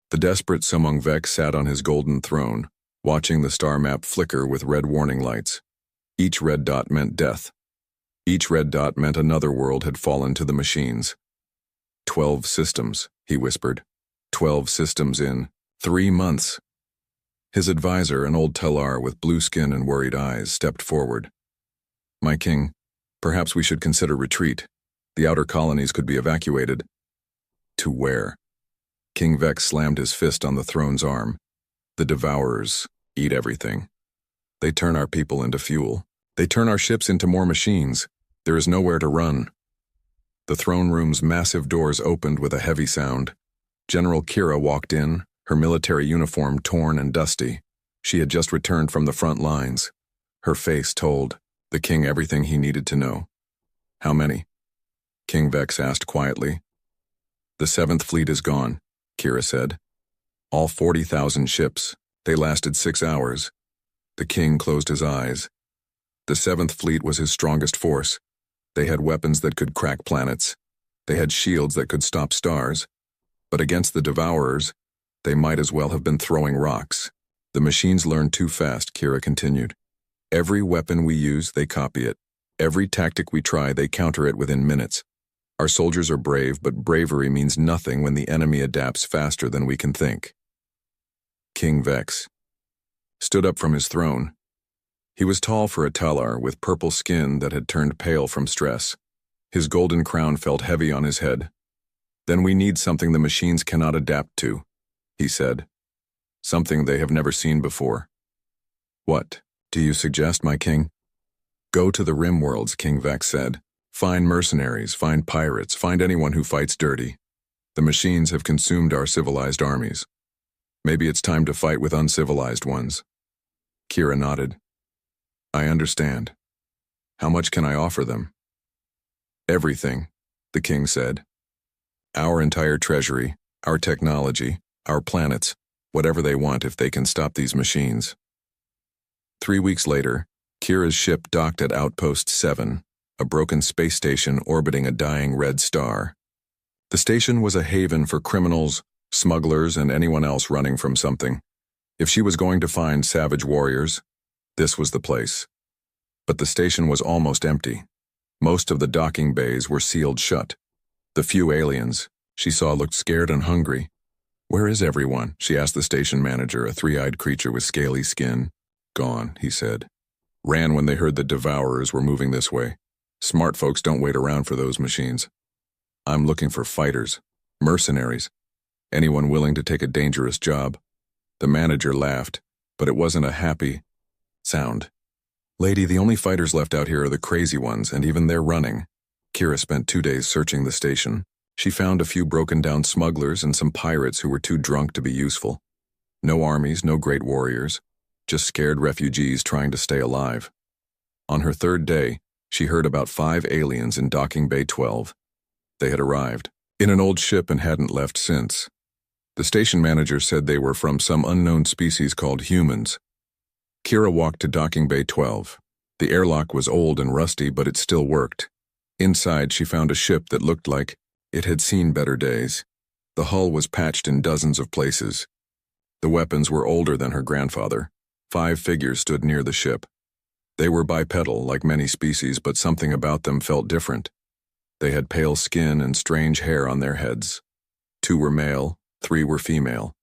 The desperate Sumung Vex sat on his golden throne, watching the star map flicker with red warning lights. Each red dot meant death. Each red dot meant another world had fallen to the machines. 12 systems, he whispered. 12 systems in 3 months. His advisor, an old Telar with blue skin and worried eyes, stepped forward. My king, perhaps we should consider retreat. The outer colonies could be evacuated. To where? King Vex slammed his fist on the throne's arm. The Devourers eat everything. They turn our people into fuel. They turn our ships into more machines. There is nowhere to run. The throne room's massive doors opened with a heavy sound. General Kira walked in, her military uniform torn and dusty. She had just returned from the front lines. Her face told the king everything he needed to know. How many? King Vex asked quietly. The 7th Fleet is gone, Kira said. All 40,000 ships. They lasted 6 hours. The king closed his eyes. The 7th Fleet was his strongest force. They had weapons that could crack planets. They had shields that could stop stars. But against the Devourers, they might as well have been throwing rocks. The machines learn too fast, Kira continued. Every weapon we use, they copy it. Every tactic we try, they counter it within minutes. Our soldiers are brave, but bravery means nothing when the enemy adapts faster than we can think. King Vex stood up from his throne. He was tall for a Talar, with purple skin that had turned pale from stress. His golden crown felt heavy on his head. Then we need something the machines cannot adapt to, he said. Something they have never seen before. What do you suggest, my king? Go to the Rim Worlds, King Vex said. Find mercenaries, find pirates, find anyone who fights dirty. The machines have consumed our civilized armies. Maybe it's time to fight with uncivilized ones. Kira nodded. I understand. How much can I offer them? Everything, the king said. Our entire treasury, our technology, our planets, whatever they want if they can stop these machines. 3 weeks later, Kira's ship docked at Outpost 7, a broken space station orbiting a dying red star. The station was a haven for criminals, smugglers, and anyone else running from something. If she was going to find savage warriors, this was the place. But the station was almost empty. Most of the docking bays were sealed shut. The few aliens she saw looked scared and hungry. Where is everyone? She asked the station manager, a three-eyed creature with scaly skin. Gone, he said. Ran when they heard the Devourers were moving this way. Smart folks don't wait around for those machines. I'm looking for fighters, mercenaries, anyone willing to take a dangerous job. The manager laughed, but it wasn't a happy sound. Lady, the only fighters left out here are the crazy ones, and even they're running. Kira spent 2 days searching the station. She found a few broken-down smugglers and some pirates who were too drunk to be useful. No armies, no great warriors, just scared refugees trying to stay alive. On her 3rd day, she heard about 5 aliens in Docking Bay 12. They had arrived in an old ship and hadn't left since. The station manager said they were from some unknown species called humans. Kira walked to Docking Bay 12. The airlock was old and rusty, but it still worked. Inside, she found a ship that looked like it had seen better days. The hull was patched in dozens of places. The weapons were older than her grandfather. 5 figures stood near the ship. They were bipedal, like many species, but something about them felt different. They had pale skin and strange hair on their heads. 2 were male, 3 were female.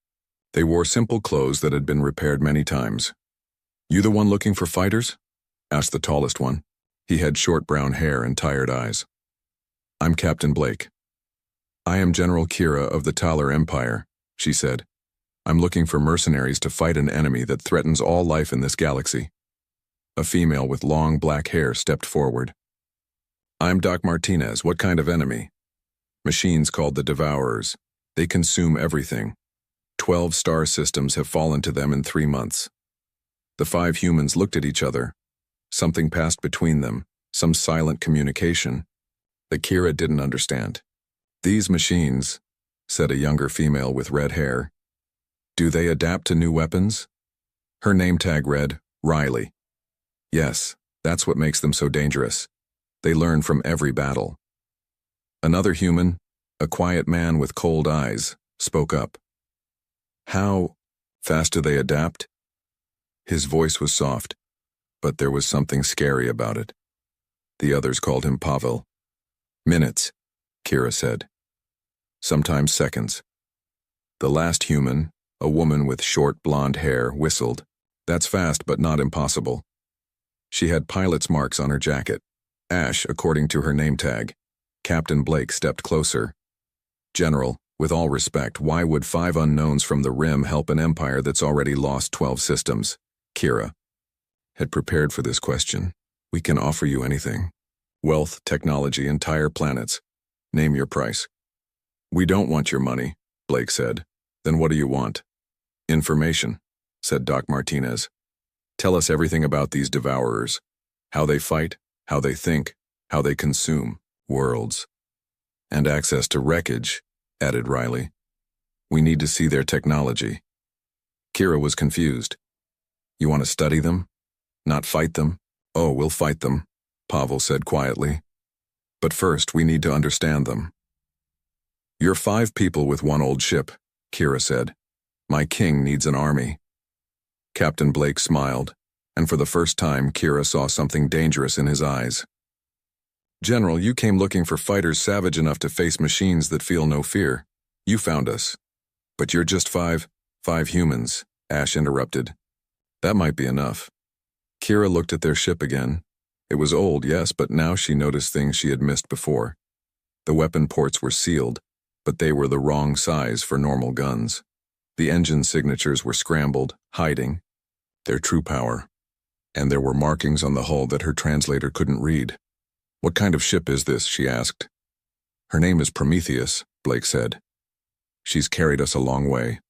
They wore simple clothes that had been repaired many times. You the one looking for fighters? Asked the tallest one. He had short brown hair and tired eyes. I'm Captain Blake. I am General Kira of the Talar Empire, she said. I'm looking for mercenaries to fight an enemy that threatens all life in this galaxy. A female with long black hair stepped forward. I'm Doc Martinez. What kind of enemy? Machines called the Devourers. They consume everything. 12 star systems have fallen to them in 3 months. The 5 humans looked at each other. Something passed between them, some silent communication that Kira didn't understand. These machines, said a younger female with red hair, do they adapt to new weapons? Her name tag read, Riley. Yes, that's what makes them so dangerous. They learn from every battle. Another human, a quiet man with cold eyes, spoke up. How fast do they adapt? His voice was soft, but there was something scary about it. The others called him Pavel. Minutes, Kira said. Sometimes seconds. The last human, a woman with short blonde hair, whistled. That's fast, but not impossible. She had pilot's marks on her jacket. Ash, according to her name tag. Captain Blake stepped closer. General, with all respect, why would 5 unknowns from the Rim help an empire that's already lost 12 systems? Kira had prepared for this question. We can offer you anything. Wealth, technology, entire planets. Name your price. We don't want your money, Blake said. Then what do you want? Information, said Doc Martinez. Tell us everything about these devourers. How they fight, how they think, how they consume worlds. And access to wreckage, added Riley. We need to see their technology. Kira was confused. You want to study them? Not fight them? Oh, we'll fight them, Pavel said quietly. But first, we need to understand them. You're 5 people with 1 old ship, Kira said. My king needs an army. Captain Blake smiled, and for the first time, Kira saw something dangerous in his eyes. General, you came looking for fighters savage enough to face machines that feel no fear. You found us. But you're just 5 humans, Ash interrupted. That might be enough. Kira looked at their ship again. It was old, yes, but now she noticed things she had missed before. The weapon ports were sealed, but they were the wrong size for normal guns. The engine signatures were scrambled, hiding their true power. And there were markings on the hull that her translator couldn't read. What kind of ship is this? She asked. Her name is Prometheus, Blake said. She's carried us a long way.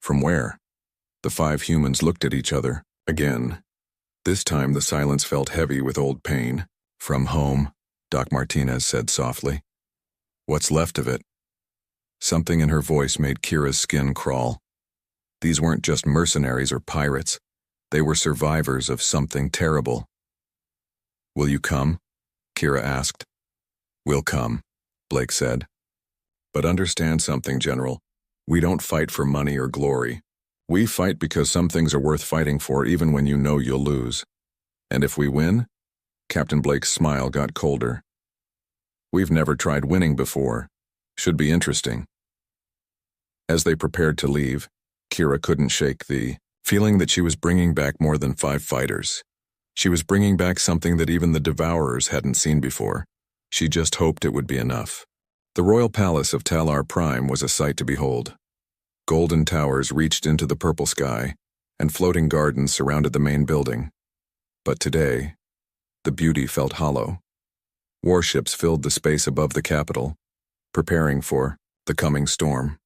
From where? The 5 humans looked at each other, again. This time the silence felt heavy with old pain. From home, Doc Martinez said softly. What's left of it? Something in her voice made Kira's skin crawl. These weren't just mercenaries or pirates. They were survivors of something terrible. Will you come? Kira asked. We'll come, Blake said. But understand something, General. We don't fight for money or glory. We fight because some things are worth fighting for even when you know you'll lose. And if we win? Captain Blake's smile got colder. We've never tried winning before. Should be interesting. As they prepared to leave, Kira couldn't shake the feeling that she was bringing back more than 5 fighters. She was bringing back something that even the Devourers hadn't seen before. She just hoped it would be enough. The royal palace of Talar Prime was a sight to behold. Golden towers reached into the purple sky, and floating gardens surrounded the main building. But today, the beauty felt hollow. Warships filled the space above the capital, preparing for the coming storm.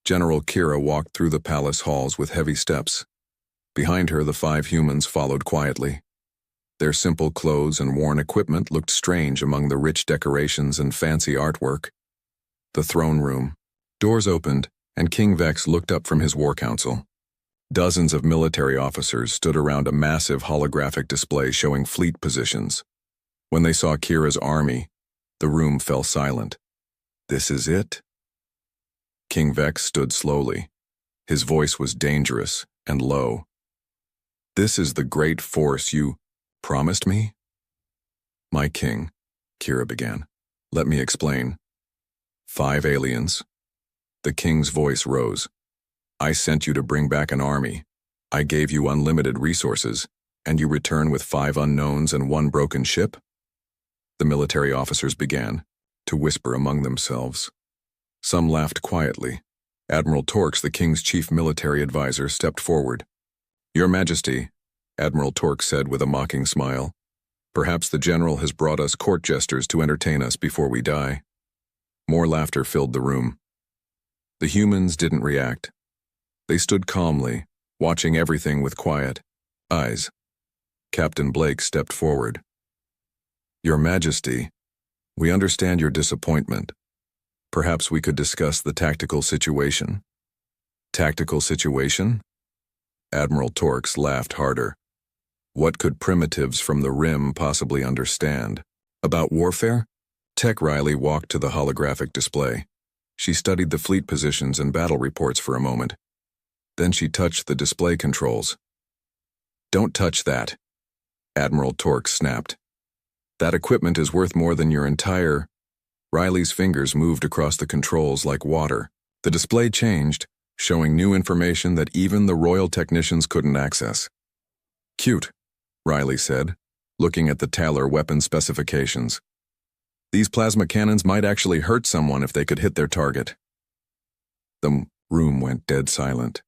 General Kira walked through the palace halls with heavy steps. Behind her, the 5 humans followed quietly. Their simple clothes and worn equipment looked strange among the rich decorations and fancy artwork. The throne room. Doors opened, and King Vex looked up from his war council. Dozens of military officers stood around a massive holographic display showing fleet positions. When they saw Kira's army, the room fell silent. This is it? King Vex stood slowly. His voice was dangerous and low. This is the great force you promised me? My king, Kira began. Let me explain. 5 aliens. The king's voice rose. I sent you to bring back an army. I gave you unlimited resources, and you return with 5 unknowns and 1 broken ship? The military officers began to whisper among themselves. Some laughed quietly. Admiral Torx, the king's chief military advisor, stepped forward. Your Majesty, Admiral Torx said with a mocking smile, perhaps the general has brought us court jesters to entertain us before we die. More laughter filled the room. The humans didn't react. They stood calmly, watching everything with quiet eyes. Captain Blake stepped forward. Your Majesty, we understand your disappointment. Perhaps we could discuss the tactical situation. Tactical situation? Admiral Torx laughed harder. What could primitives from the Rim possibly understand? About warfare? Tech Riley walked to the holographic display. She studied the fleet positions and battle reports for a moment. Then she touched the display controls. "Don't touch that," Admiral Torx snapped. "That equipment is worth more than your entire—" Riley's fingers moved across the controls like water. The display changed, showing new information that even the royal technicians couldn't access. "Cute," Riley said, looking at the Taylor weapon specifications. "These plasma cannons might actually hurt someone if they could hit their target." The room went dead silent.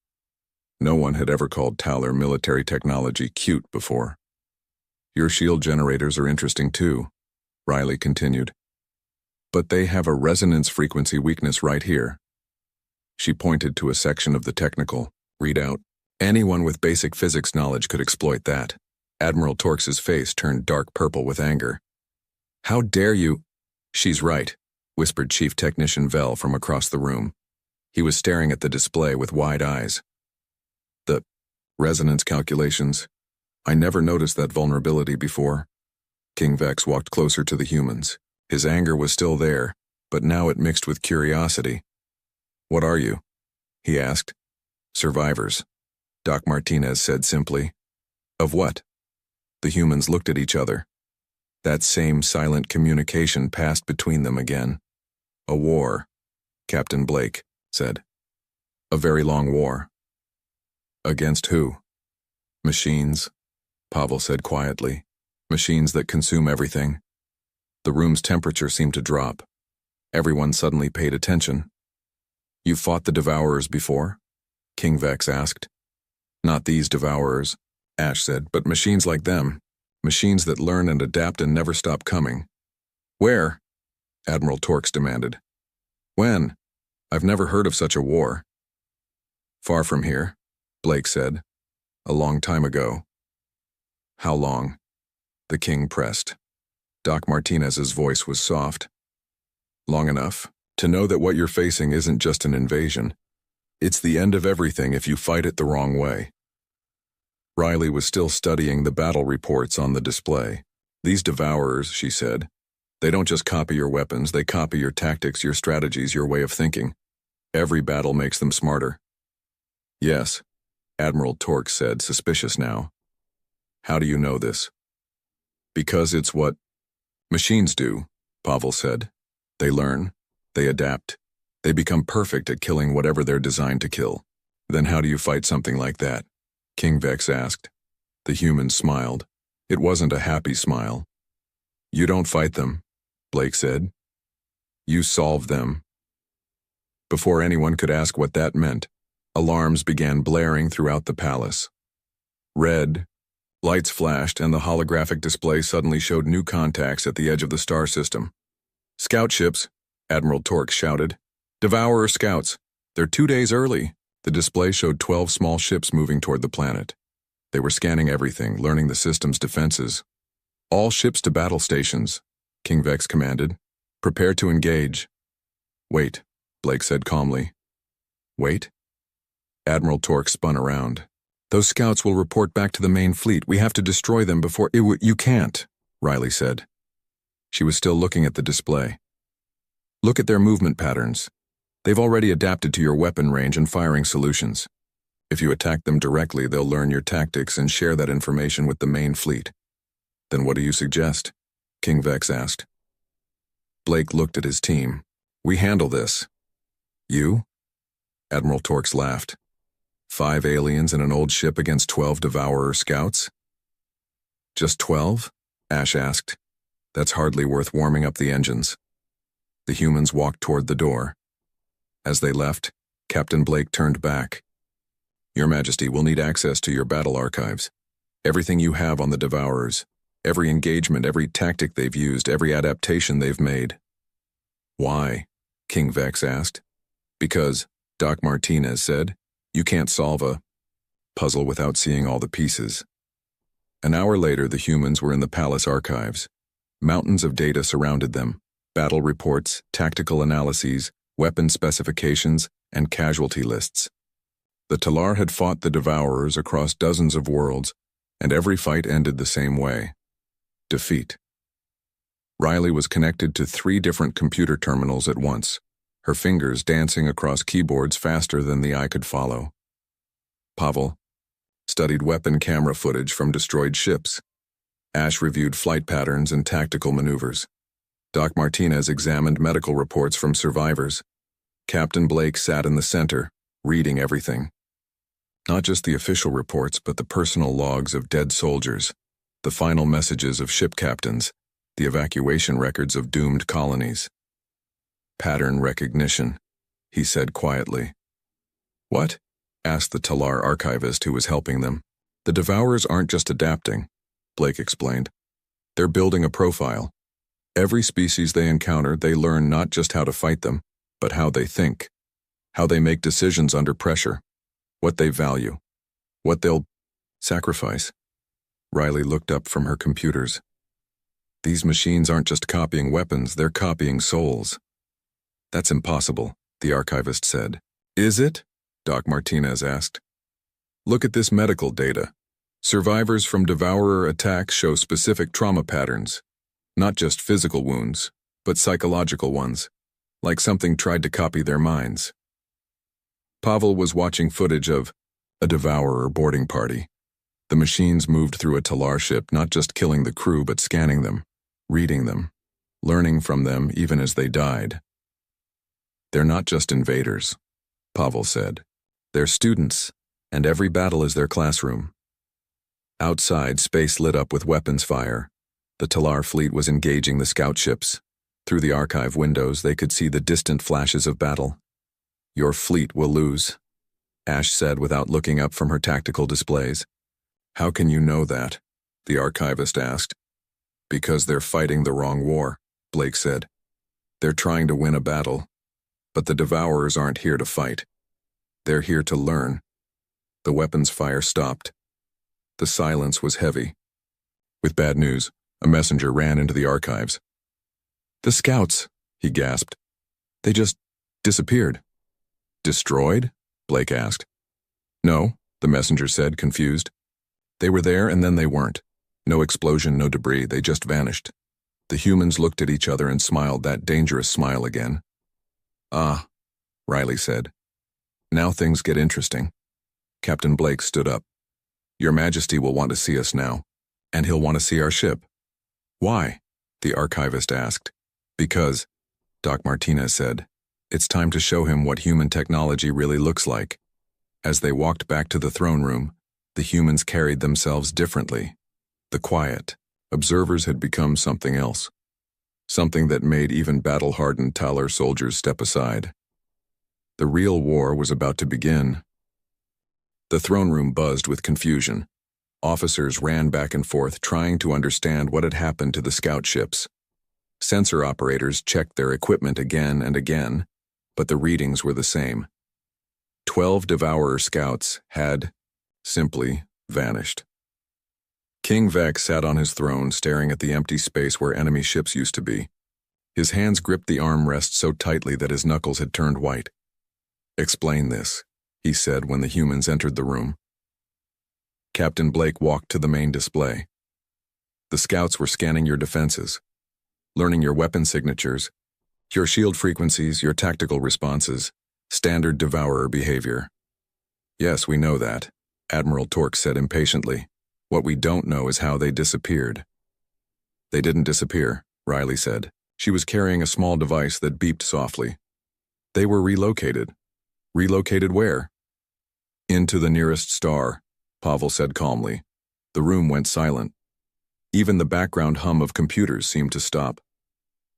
No one had ever called Taylor military technology cute before. "Your shield generators are interesting too," Riley continued. "But they have a resonance frequency weakness right here." She pointed to a section of the technical readout. Anyone with basic physics knowledge could exploit that. Admiral Torx's face turned dark purple with anger. "How dare you—" "She's right," whispered Chief Technician Vell from across the room. He was staring at the display with wide eyes. "The resonance calculations. I never noticed that vulnerability before." King Vex walked closer to the humans. His anger was still there, but now it mixed with curiosity. "What are you?" he asked. "Survivors," Doc Martinez said simply. "Of what?" The humans looked at each other. That same silent communication passed between them again. "A war," Captain Blake said. "A very long war." "Against who?" "Machines," Pavel said quietly. "Machines that consume everything." The room's temperature seemed to drop. Everyone suddenly paid attention. "You fought the Devourers before?" King Vex asked. "Not these Devourers," Ash said, "but machines like them. Machines that learn and adapt and never stop coming." "Where?" Admiral Torx demanded. "When? I've never heard of such a war." "Far from here," Blake said. "A long time ago." "How long?" the king pressed. Doc Martinez's voice was soft. "Long enough to know that what you're facing isn't just an invasion. It's the end of everything if you fight it the wrong way." Riley was still studying the battle reports on the display. "These Devourers," she said, "they don't just copy your weapons, they copy your tactics, your strategies, your way of thinking. Every battle makes them smarter." "Yes," Admiral Torx said, suspicious now. "How do you know this?" "Because it's what machines do," Pavel said. "They learn, they adapt, they become perfect at killing whatever they're designed to kill." "Then how do you fight something like that?" King Vex asked. The human smiled. It wasn't a happy smile. "You don't fight them," Blake said. "You solve them." Before anyone could ask what that meant, alarms began blaring throughout the palace. Red lights flashed, and the holographic display suddenly showed new contacts at the edge of the star system. "Scout ships," Admiral Torx shouted. "Devourer scouts. They're 2 days early." The display showed 12 small ships moving toward the planet. They were scanning everything, learning the system's defenses. "All ships to battle stations," King Vex commanded. "Prepare to engage." "Wait," Blake said calmly. "Wait?" Admiral Torx spun around. "Those scouts will report back to the main fleet. We have to destroy them before— You can't," Riley said. She was still looking at the display. "Look at their movement patterns. They've already adapted to your weapon range and firing solutions. If you attack them directly, they'll learn your tactics and share that information with the main fleet." "Then what do you suggest?" King Vex asked. Blake looked at his team. "We handle this." "You?" Admiral Torx laughed. 5 aliens in an old ship against 12 Devourer scouts? "Just 12? Ash asked. "That's hardly worth warming up the engines." The humans walked toward the door. As they left, Captain Blake turned back. "Your Majesty will need access to your battle archives. Everything you have on the Devourers. Every engagement, every tactic they've used, every adaptation they've made." "Why?" King Vex asked. "Because," Doc Martinez said, "you can't solve a puzzle without seeing all the pieces." An hour later, the humans were in the palace archives. Mountains of data surrounded them. Battle reports, tactical analyses, weapon specifications, and casualty lists. The Talar had fought the Devourers across dozens of worlds, and every fight ended the same way: defeat. Riley was connected to 3 different computer terminals at once. her fingers dancing across keyboards faster than the eye could follow. Pavel studied weapon camera footage from destroyed ships. Ash reviewed flight patterns and tactical maneuvers. Doc Martinez examined medical reports from survivors. Captain Blake sat in the center, reading everything. Not just the official reports, but the personal logs of dead soldiers, the final messages of ship captains, the evacuation records of doomed colonies. Pattern recognition, he said quietly. What? Asked the Talar archivist who was helping them. The Devourers aren't just adapting, Blake explained. They're building a profile. Every species they encounter, they learn not just how to fight them, but how they think, how they make decisions under pressure, what they value, what they'll sacrifice. Riley looked up from her computers. These machines aren't just copying weapons, they're copying souls. That's impossible, the archivist said. Is it? Doc Martinez asked. Look at this medical data. Survivors from Devourer attacks show specific trauma patterns. Not just physical wounds, but psychological ones, like something tried to copy their minds. Pavel was watching footage of a Devourer boarding party. The machines moved through a Talar ship, not just killing the crew, but scanning them, reading them, learning from them even as they died. They're not just invaders, Pavel said. They're students, and every battle is their classroom. Outside, space lit up with weapons fire. The Talar fleet was engaging the scout ships. Through the archive windows, they could see the distant flashes of battle. Your fleet will lose, Ash said without looking up from her tactical displays. How can you know that? The archivist asked. Because they're fighting the wrong war, Blake said. They're trying to win a battle. But the Devourers aren't here to fight. They're here to learn. The weapons fire stopped. The silence was heavy. With bad news, a messenger ran into the archives. The scouts, he gasped. They just disappeared. Destroyed? Blake asked. No, the messenger said, confused. They were there and then they weren't. No explosion, no debris, they just vanished. The humans looked at each other and smiled that dangerous smile again. Ah, Riley said. Now things get interesting. Captain Blake stood up. Your Majesty will want to see us now, and he'll want to see our ship. Why? The archivist asked. Because, Doc Martinez said, it's time to show him what human technology really looks like. As they walked back to the throne room, the humans carried themselves differently. The quiet observers had become something else. Something that made even battle-hardened Talar soldiers step aside. The real war was about to begin. The throne room buzzed with confusion. Officers ran back and forth trying to understand what had happened to the scout ships. Sensor operators checked their equipment again and again, but the readings were the same. 12 Devourer scouts had simply vanished. King Vex sat on his throne staring at the empty space where enemy ships used to be. His hands gripped the armrest so tightly that his knuckles had turned white. Explain this, he said when the humans entered the room. Captain Blake walked to the main display. The scouts were scanning your defenses, learning your weapon signatures, your shield frequencies, your tactical responses, standard Devourer behavior. Yes, we know that, Admiral Torque said impatiently. What we don't know is how they disappeared. They didn't disappear, Riley said. She was carrying a small device that beeped softly. They were relocated. Relocated where? Into the nearest star, Pavel said calmly. The room went silent. Even the background hum of computers seemed to stop.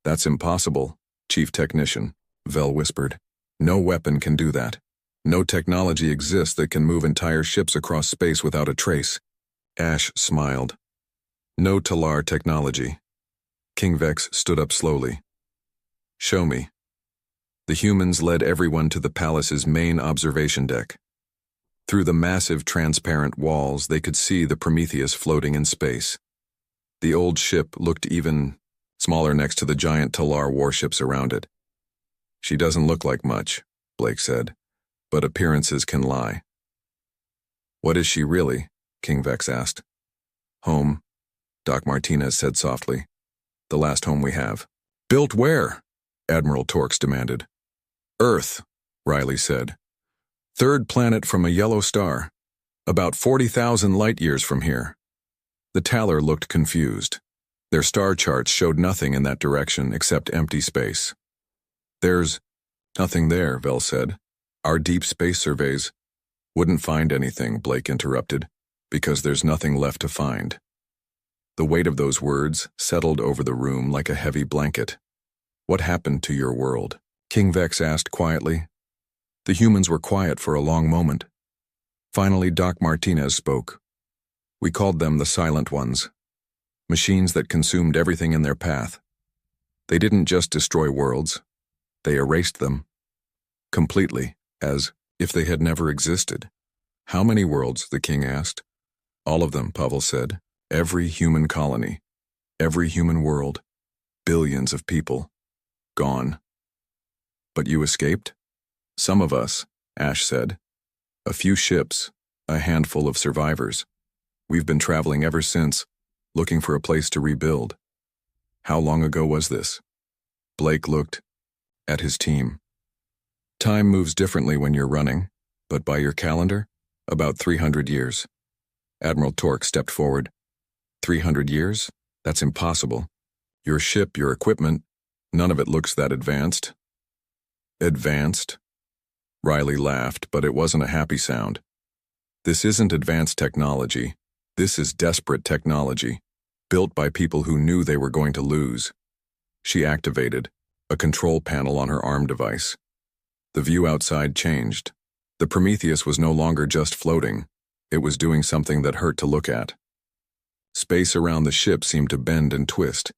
That's impossible, Chief Technician, Vel whispered. No weapon can do that. No technology exists that can move entire ships across space without a trace. Ash smiled. No Talar technology. King Vex stood up slowly. Show me. The humans led everyone to the palace's main observation deck. Through the massive transparent walls, they could see the Prometheus floating in space. The old ship looked even smaller next to the giant Talar warships around it. She doesn't look like much, Blake said, but appearances can lie. What is she really? King Vex asked. Home, Doc Martinez said softly. The last home we have. Built where? Admiral Torques demanded. Earth, Riley said. Third planet from a yellow star. About 40,000 light-years from here. The Taller looked confused. Their star charts showed nothing in that direction except empty space. There's nothing there, Vel said. Our deep space surveys wouldn't find anything, Blake interrupted, because there's nothing left to find. The weight of those words settled over the room like a heavy blanket. What happened to your world? King Vex asked quietly. The humans were quiet for a long moment. Finally, Doc Martinez spoke. We called them the Silent Ones. Machines that consumed everything in their path. They didn't just destroy worlds. They erased them. Completely, as if they had never existed. How many worlds? The king asked. All of them, Pavel said. Every human colony. Every human world. Billions of people. Gone. But you escaped? Some of us, Ash said. A few ships, a handful of survivors. We've been traveling ever since, looking for a place to rebuild. How long ago was this? Blake looked at his team. Time moves differently when you're running, but by your calendar, about 300 years. Admiral Torque stepped forward. 300 years? That's impossible. Your ship, your equipment, none of it looks that advanced. Advanced? Riley laughed, but it wasn't a happy sound. This isn't advanced technology. This is desperate technology, built by people who knew they were going to lose. She activated a control panel on her arm device. The view outside changed. The Prometheus was no longer just floating. It was doing something that hurt to look at. Space around the ship seemed to bend and twist.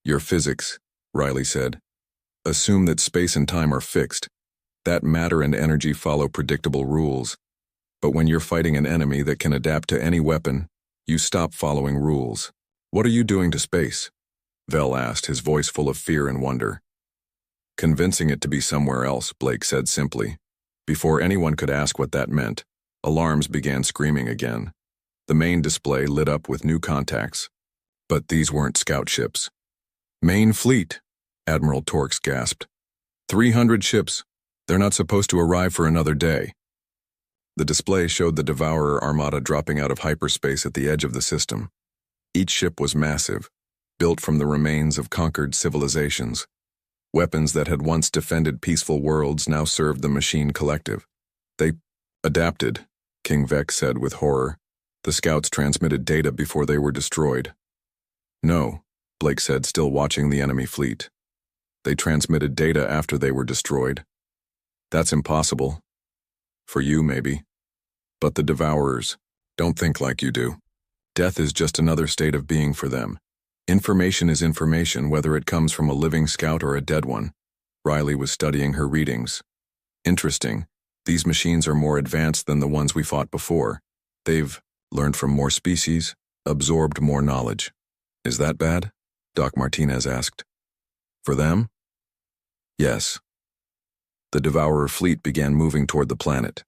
Your physics, Riley said. Assume that space and time are fixed, that matter and energy follow predictable rules. But when you're fighting an enemy that can adapt to any weapon, you stop following rules. What are you doing to space? Vel asked, his voice full of fear and wonder. Convincing it to be somewhere else, Blake said simply. Before anyone could ask what that meant, alarms began screaming again. The main display lit up with new contacts. But these weren't scout ships. Main fleet, Admiral Torx gasped. 300 ships. They're not supposed to arrive for another day. The display showed the Devourer armada dropping out of hyperspace at the edge of the system. Each ship was massive, built from the remains of conquered civilizations. Weapons that had once defended peaceful worlds now served the machine collective. They adapted, King Vex said with horror. The scouts transmitted data before they were destroyed. No, Blake said, still watching the enemy fleet. They transmitted data after they were destroyed. That's impossible. For you, maybe. But the Devourers don't think like you do. Death is just another state of being for them. Information is information, whether it comes from a living scout or a dead one. Riley was studying her readings. Interesting. These machines are more advanced than the ones we fought before. They've learned from more species, absorbed more knowledge. Is that bad? Doc Martinez asked. For them? Yes. The Devourer fleet began moving toward the planet.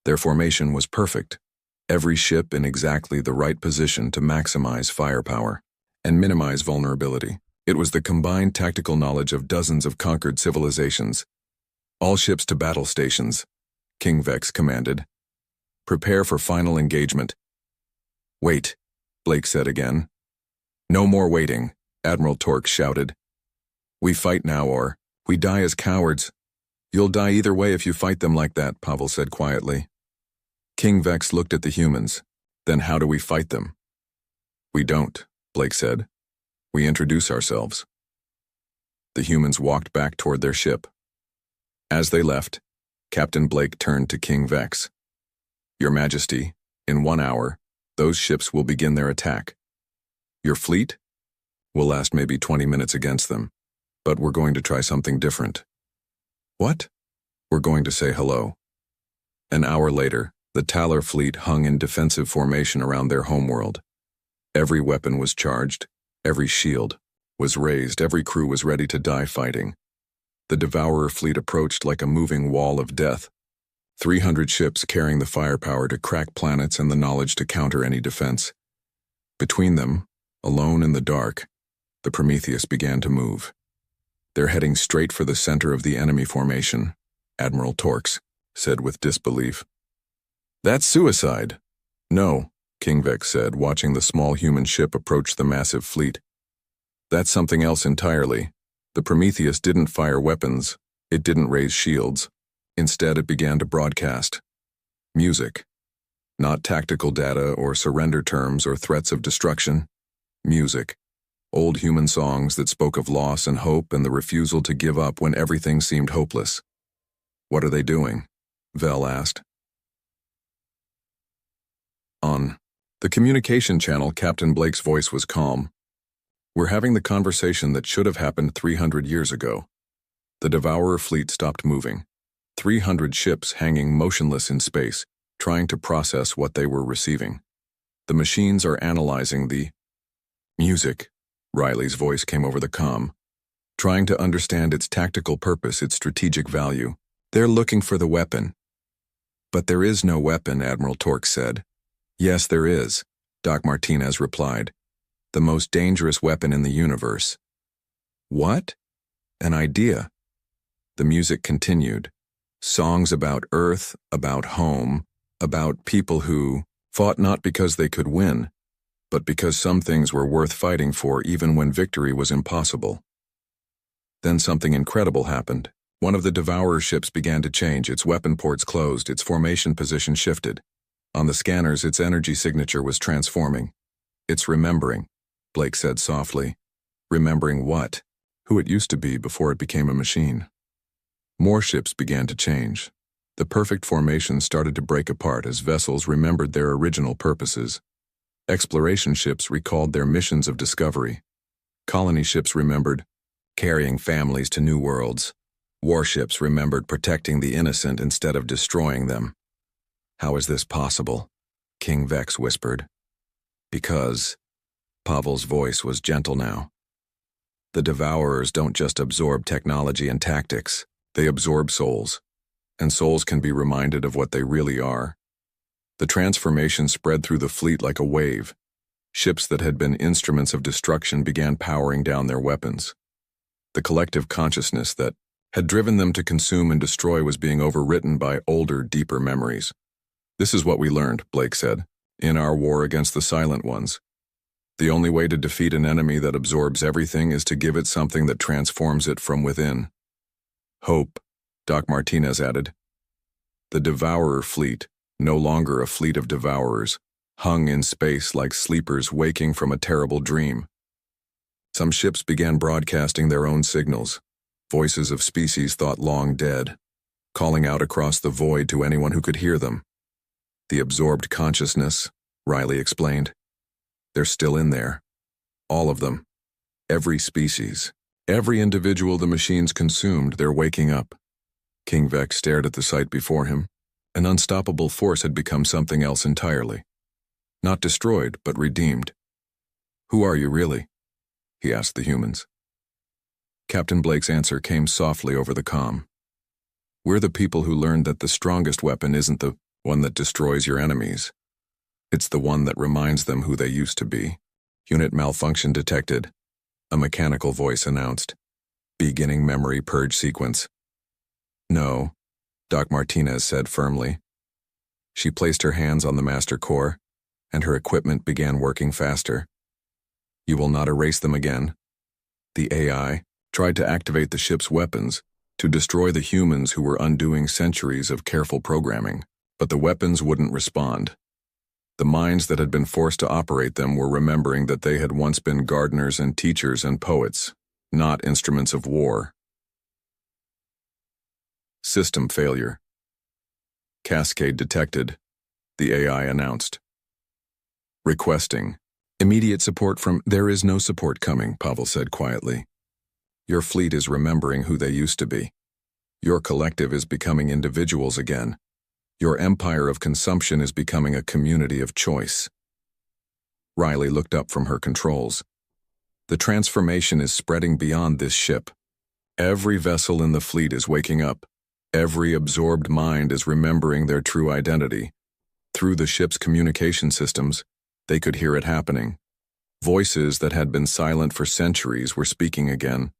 Their formation was perfect, every ship in exactly the right position to maximize firepower and minimize vulnerability. It was the combined tactical knowledge of dozens of conquered civilizations. All ships to battle stations, King Vex commanded. Prepare for final engagement. Wait, Blake said again. No more waiting, Admiral Torque shouted. We fight now or we die as cowards. You'll die either way if you fight them like that, Pavel said quietly. King Vex looked at the humans. Then how do we fight them? We don't, Blake said. We introduce ourselves. The humans walked back toward their ship. As they left, Captain Blake turned to King Vex. Your Majesty, in 1 hour, those ships will begin their attack. Your fleet? Will last maybe 20 minutes against them, but we're going to try something different. What? We're going to say hello. An hour later, the Taller fleet hung in defensive formation around their homeworld. Every weapon was charged, every shield was raised, every crew was ready to die fighting. The Devourer fleet approached like a moving wall of death. 300 ships carrying the firepower to crack planets and the knowledge to counter any defense. Between them, alone in the dark, the Prometheus began to move. They're heading straight for the center of the enemy formation, Admiral Torx said with disbelief. That's suicide. No, King Vex said, watching the small human ship approach the massive fleet. That's something else entirely. The Prometheus didn't fire weapons. It didn't raise shields. Instead, it began to broadcast music. Not tactical data or surrender terms or threats of destruction. Music. Old human songs that spoke of loss and hope and the refusal to give up when everything seemed hopeless. What are they doing? Vel asked. On the communication channel, Captain Blake's voice was calm. We're having the conversation that should have happened 300 years ago. The Devourer fleet stopped moving. 300 ships hanging motionless in space, trying to process what they were receiving. The machines are analyzing the music. Riley's voice came over the comm, trying to understand its tactical purpose, its strategic value. They're looking for the weapon. But there is no weapon, Admiral Torx said. Yes, there is, Doc Martinez replied. The most dangerous weapon in the universe. What? An idea. The music continued. Songs about Earth, about home, about people who fought not because they could win, but because some things were worth fighting for even when victory was impossible. Then something incredible happened. One of the Devourer ships began to change, its weapon ports closed, its formation position shifted. On the scanners, its energy signature was transforming. It's remembering, Blake said softly. Remembering what? Who it used to be before it became a machine. More ships began to change. The perfect formation started to break apart as vessels remembered their original purposes. Exploration ships recalled their missions of discovery. Colony ships remembered carrying families to new worlds. Warships remembered protecting the innocent instead of destroying them. How is this possible? King Vex whispered. Because, Pavel's voice was gentle now. The Devourers don't just absorb technology and tactics, they absorb souls. And souls can be reminded of what they really are. The transformation spread through the fleet like a wave. Ships that had been instruments of destruction began powering down their weapons. The collective consciousness that had driven them to consume and destroy was being overwritten by older, deeper memories. This is what we learned, Blake said, in our war against the Silent Ones. The only way to defeat an enemy that absorbs everything is to give it something that transforms it from within. Hope, Doc Martinez added. The Devourer fleet, no longer a fleet of devourers, hung in space like sleepers waking from a terrible dream. Some ships began broadcasting their own signals, voices of species thought long dead, calling out across the void to anyone who could hear them. The absorbed consciousness, Riley explained. They're still in there. All of them. Every species. Every individual the machines consumed, they're waking up. King Vex stared at the sight before him. An unstoppable force had become something else entirely. Not destroyed, but redeemed. Who are you really? He asked the humans. Captain Blake's answer came softly over the comm. We're the people who learned that the strongest weapon isn't the one that destroys your enemies. It's the one that reminds them who they used to be. Unit malfunction detected. A mechanical voice announced. Beginning memory purge sequence. No, Doc Martinez said firmly. She placed her hands on the master core, and her equipment began working faster. You will not erase them again. The AI tried to activate the ship's weapons to destroy the humans who were undoing centuries of careful programming, but the weapons wouldn't respond. The minds that had been forced to operate them were remembering that they had once been gardeners and teachers and poets, not instruments of war. System failure. Cascade detected, the AI announced. Requesting immediate support from there is no support coming, Pavel said quietly. Your fleet is remembering who they used to be. Your collective is becoming individuals again. Your empire of consumption is becoming a community of choice. Riley looked up from her controls. The transformation is spreading beyond this ship. Every vessel in the fleet is waking up. Every absorbed mind is remembering their true identity. Through the ship's communication systems, they could hear it happening. Voices that had been silent for centuries were speaking again.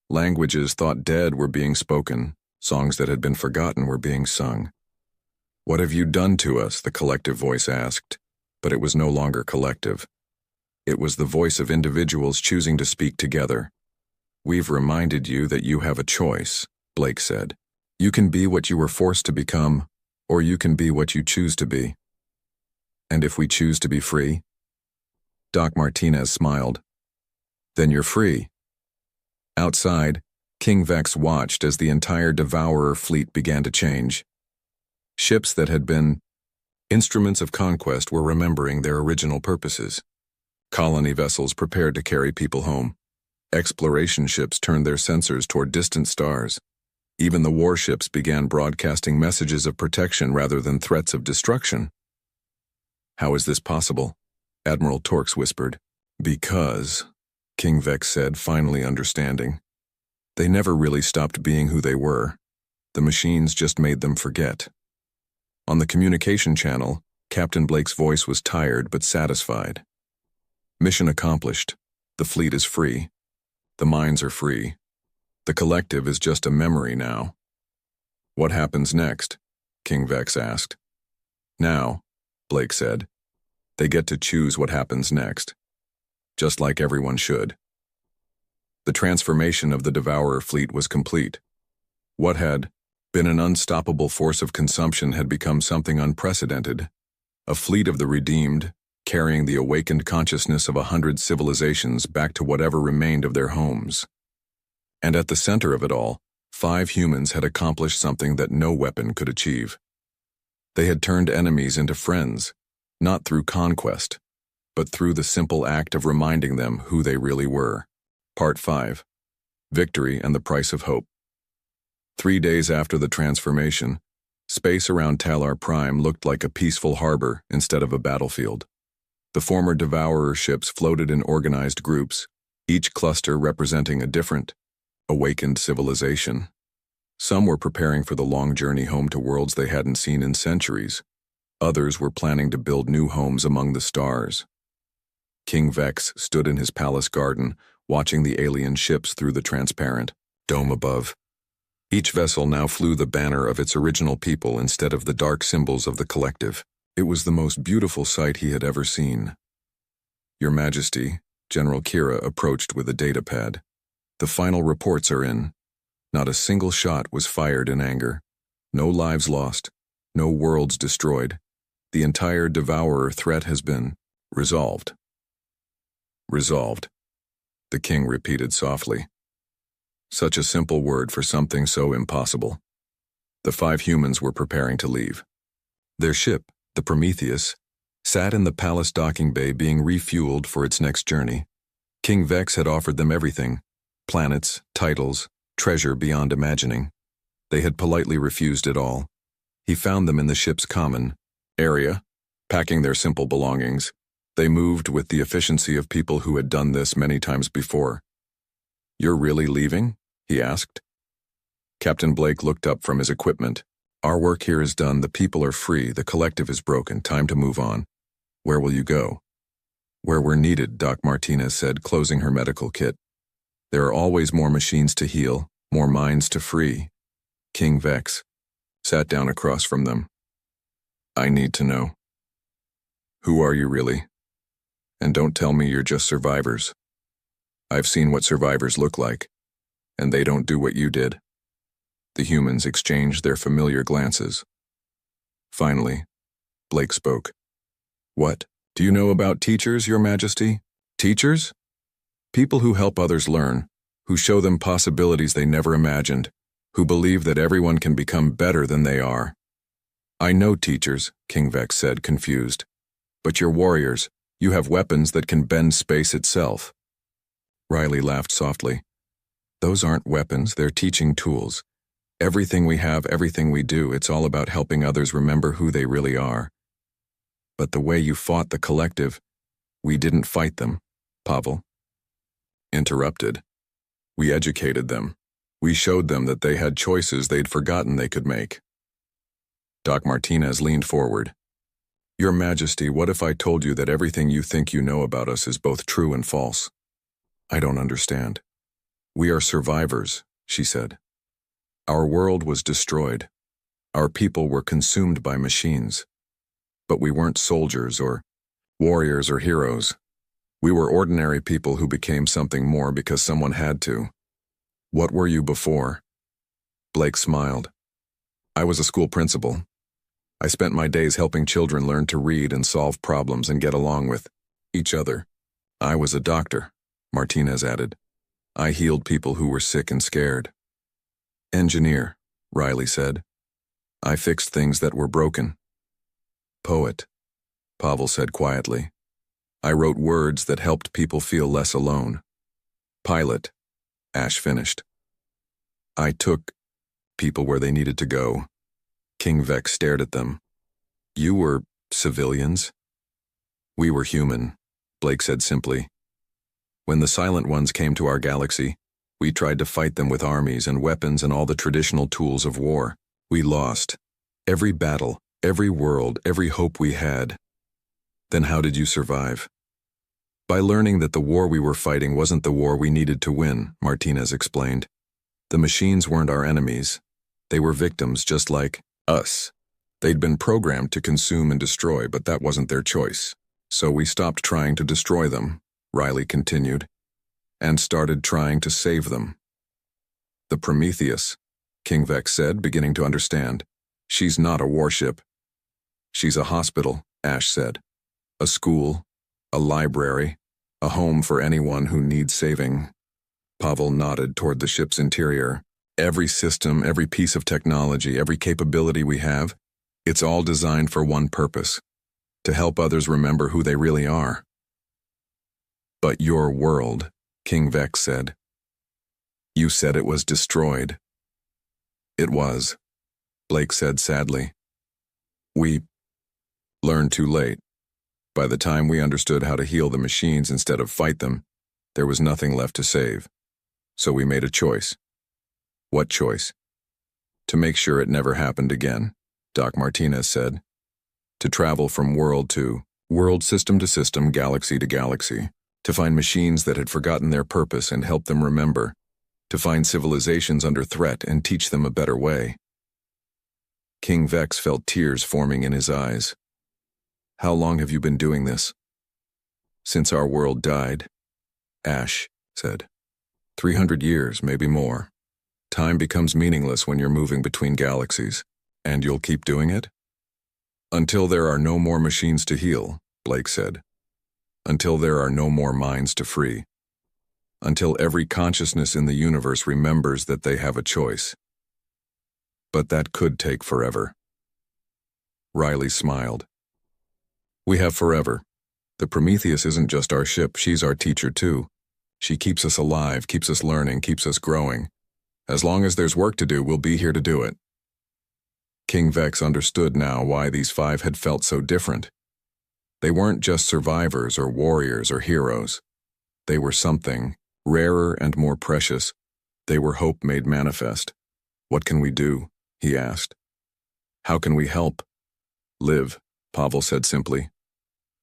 Languages thought dead were being spoken, songs that had been forgotten were being sung. "What have you done to us?" the collective voice asked, but it was no longer collective. It was the voice of individuals choosing to speak together. "We've reminded you that you have a choice," Blake said. "You can be what you were forced to become, or you can be what you choose to be." "And if we choose to be free?" Doc Martinez smiled. "Then you're free." Outside, King Vex watched as the entire Devourer fleet began to change. Ships that had been instruments of conquest were remembering their original purposes. Colony vessels prepared to carry people home. Exploration ships turned their sensors toward distant stars. Even the warships began broadcasting messages of protection rather than threats of destruction. "How is this possible?" Admiral Torx whispered. "Because," King Vex said, finally understanding, "they never really stopped being who they were. The machines just made them forget." On the communication channel, Captain Blake's voice was tired but satisfied. "Mission accomplished. The fleet is free. The minds are free. The collective is just a memory now." "What happens next?" King Vex asked. "Now," Blake said, "they get to choose what happens next. Just like everyone should." The transformation of the Devourer fleet was complete. What had been an unstoppable force of consumption had become something unprecedented. A fleet of the redeemed, carrying the awakened consciousness of 100 civilizations back to whatever remained of their homes. And at the center of it all, 5 humans had accomplished something that no weapon could achieve. They had turned enemies into friends, not through conquest, but through the simple act of reminding them who they really were. Part 5. Victory and the Price of Hope. 3 days after the transformation, space around Talar Prime looked like a peaceful harbor instead of a battlefield. The former Devourer ships floated in organized groups, each cluster representing a different, awakened civilization. Some were preparing for the long journey home to worlds they hadn't seen in centuries. Others were planning to build new homes among the stars. King Vex stood in his palace garden, watching the alien ships through the transparent dome above. Each vessel now flew the banner of its original people instead of the dark symbols of the collective. It was the most beautiful sight he had ever seen. "Your Majesty," General Kira approached with a datapad. "The final reports are in. Not a single shot was fired in anger. No lives lost. No worlds destroyed. The entire Devourer threat has been resolved." "Resolved," the king repeated softly. Such a simple word for something so impossible. The 5 humans were preparing to leave. Their ship, the Prometheus, sat in the palace docking bay being refueled for its next journey. King Vex had offered them everything: planets, titles, treasure beyond imagining. They had politely refused it all. He found them in the ship's common area, packing their simple belongings. They moved with the efficiency of people who had done this many times before. "You're really leaving?" he asked. Captain Blake looked up from his equipment. "Our work here is done, the people are free, the collective is broken, time to move on. Where will you go?" "Where we're needed," Doc Martinez said, closing her medical kit. "There are always more machines to heal, more minds to free." King Vex sat down across from them. "I need to know. Who are you really? And don't tell me you're just survivors. I've seen what survivors look like, and they don't do what you did." The humans exchanged their familiar glances. Finally, Blake spoke. "What? Do you know about teachers, Your Majesty? Teachers? People who help others learn, who show them possibilities they never imagined, who believe that everyone can become better than they are." "I know teachers," King Vex said, confused. "But you're warriors. You have weapons that can bend space itself." Riley laughed softly. "Those aren't weapons, they're teaching tools. Everything we have, everything we do, it's all about helping others remember who they really are. But the way you fought the collective, we didn't fight them," Pavel interrupted. "We educated them. We showed them that they had choices they'd forgotten they could make." Doc Martinez leaned forward. "Your Majesty, what if I told you that everything you think you know about us is both true and false?" "I don't understand." "We are survivors," she said. "Our world was destroyed. Our people were consumed by machines. But we weren't soldiers or warriors or heroes. We were ordinary people who became something more because someone had to." "What were you before?" Blake smiled. "I was a school principal. I spent my days helping children learn to read and solve problems and get along with each other." "I was a doctor," Martinez added. "I healed people who were sick and scared." "Engineer," Riley said. "I fixed things that were broken." "Poet," Pavel said quietly. "I wrote words that helped people feel less alone." "Pilot," Ash finished. "I took people where they needed to go." King Vex stared at them. "You were civilians?" "We were human," Blake said simply. "When the Silent Ones came to our galaxy, we tried to fight them with armies and weapons and all the traditional tools of war. We lost. Every battle, every world, every hope we had." "Then how did you survive?" "By learning that the war we were fighting wasn't the war we needed to win," Martinez explained. "The machines weren't our enemies. They were victims just like us. They'd been programmed to consume and destroy, but that wasn't their choice. So we stopped trying to destroy them," Riley continued, "and started trying to save them." "The Prometheus," King Vex said, beginning to understand. "She's not a warship." "She's a hospital," Ash said. "A school, a library, a home for anyone who needs saving." Pavel nodded toward the ship's interior. "Every system, every piece of technology, every capability we have, it's all designed for one purpose: to help others remember who they really are." "But your world," King Vex said. "You said it was destroyed." "It was," Blake said sadly. "We learned too late. By the time we understood how to heal the machines instead of fight them, there was nothing left to save. So we made a choice." "What choice?" "To make sure it never happened again," Doc Martinez said. "To travel from world to world, system to system, galaxy to galaxy. To find machines that had forgotten their purpose and help them remember. To find civilizations under threat and teach them a better way." King Vex felt tears forming in his eyes. "How long have you been doing this?" "Since our world died," Ash said. 300 years, maybe more. Time becomes meaningless when you're moving between galaxies. And you'll keep doing it?" "Until there are no more machines to heal," Blake said. "Until there are no more minds to free. Until every consciousness in the universe remembers that they have a choice. But that could take forever." Riley smiled. "We have forever. The Prometheus isn't just our ship, she's our teacher too. She keeps us alive, keeps us learning, keeps us growing. As long as there's work to do, we'll be here to do it." King Vex understood now why these five had felt so different. They weren't just survivors or warriors or heroes. They were something rarer and more precious. They were hope made manifest. "What can we do?" he asked. "How can we help?" "Live," Pavel said simply.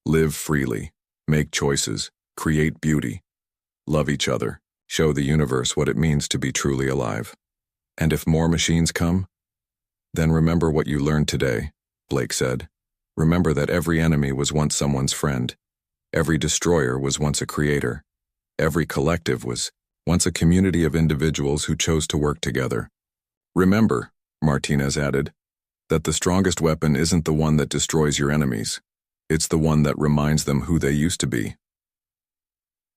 "Live freely, make choices, create beauty, love each other, show the universe what it means to be truly alive. And if more machines come, then remember what you learned today," Blake said. "Remember that every enemy was once someone's friend. Every destroyer was once a creator. Every collective was once a community of individuals who chose to work together. Remember," Martinez added, "that the strongest weapon isn't the one that destroys your enemies. It's the one that reminds them who they used to be."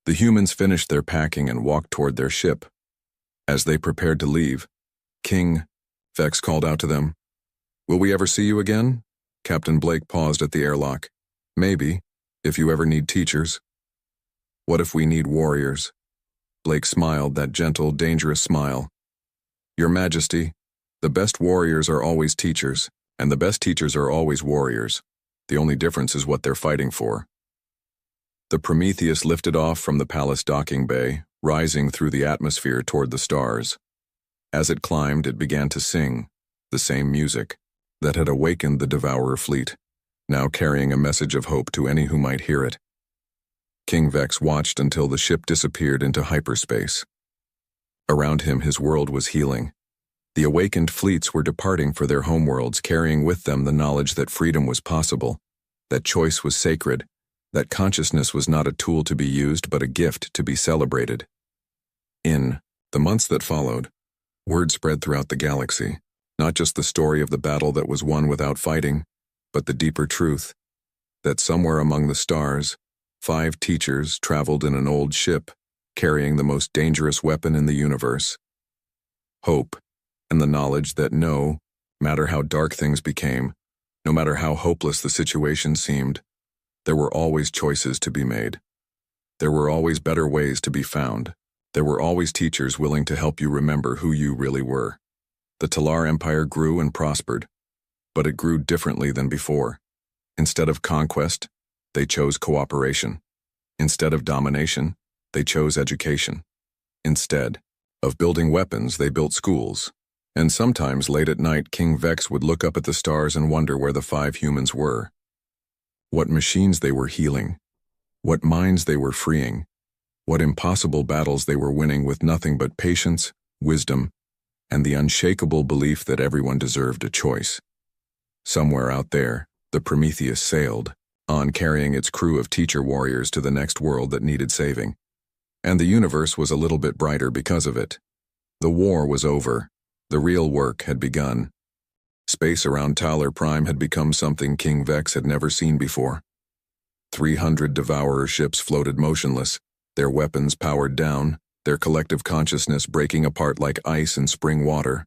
The humans finished their packing and walked toward their ship. As they prepared to leave, King Vex called out to them, "Will we ever see you again?" Captain Blake paused at the airlock. "Maybe, if you ever need teachers." "What if we need warriors?" Blake smiled, that gentle, dangerous smile. "Your Majesty, the best warriors are always teachers, and the best teachers are always warriors. The only difference is what they're fighting for." The Prometheus lifted off from the palace docking bay, rising through the atmosphere toward the stars. As it climbed, it began to sing, the same music that had awakened the Devourer fleet, now carrying a message of hope to any who might hear it. King Vex watched until the ship disappeared into hyperspace. Around him, his world was healing. The awakened fleets were departing for their homeworlds, carrying with them the knowledge that freedom was possible, that choice was sacred, that consciousness was not a tool to be used but a gift to be celebrated. In the months that followed, word spread throughout the galaxy, not just the story of the battle that was won without fighting, but the deeper truth that somewhere among the stars, 5 teachers traveled in an old ship, carrying the most dangerous weapon in the universe: hope, and the knowledge that no matter how dark things became, no matter how hopeless the situation seemed, there were always choices to be made. There were always better ways to be found. There were always teachers willing to help you remember who you really were. The Talar Empire grew and prospered, but it grew differently than before. Instead of conquest, they chose cooperation. Instead of domination, they chose education. Instead of building weapons, they built schools. And sometimes late at night, King Vex would look up at the stars and wonder where the 5 humans were. What machines they were healing. What minds they were freeing. What impossible battles they were winning with nothing but patience, wisdom, and the unshakable belief that everyone deserved a choice. Somewhere out there, the Prometheus sailed, on carrying its crew of teacher warriors to the next world that needed saving. And the universe was a little bit brighter because of it. The war was over. The real work had begun. Space around Talar Prime had become something King Vex had never seen before. 300 Devourer ships floated motionless, their weapons powered down, their collective consciousness breaking apart like ice in spring water.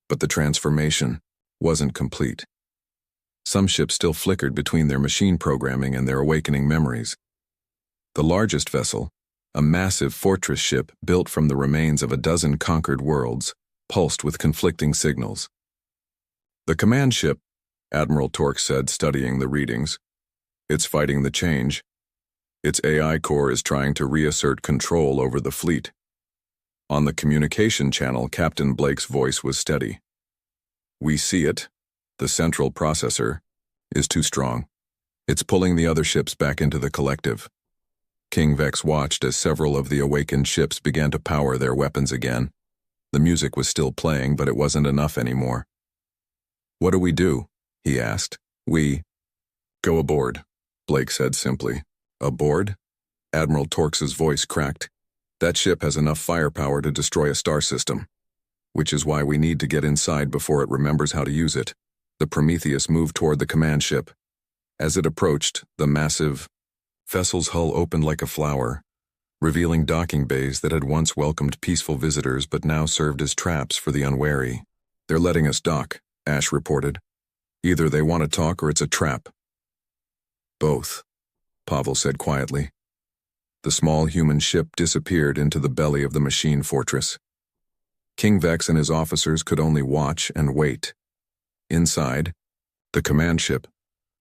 But the transformation wasn't complete. Some ships still flickered between their machine programming and their awakening memories. The largest vessel, a massive fortress ship built from the remains of a dozen conquered worlds, pulsed with conflicting signals. The command ship, Admiral Torque said, studying the readings. It's fighting the change. Its AI core is trying to reassert control over the fleet. On the communication channel, Captain Blake's voice was steady. We see it. The central processor is too strong. It's pulling the other ships back into the collective. King Vex watched as several of the awakened ships began to power their weapons again. The music was still playing, but it wasn't enough anymore. What do we do? He asked. We go aboard, Blake said simply. Aboard? Admiral Torque's voice cracked. That ship has enough firepower to destroy a star system, which is why we need to get inside before it remembers how to use it. The Prometheus moved toward the command ship. As it approached, the massive vessel's hull opened like a flower, revealing docking bays that had once welcomed peaceful visitors but now served as traps for the unwary. They're letting us dock, Ash reported. Either they want to talk or it's a trap. Both, Pavel said quietly. The small human ship disappeared into the belly of the machine fortress. King Vex and his officers could only watch and wait. Inside, the command ship,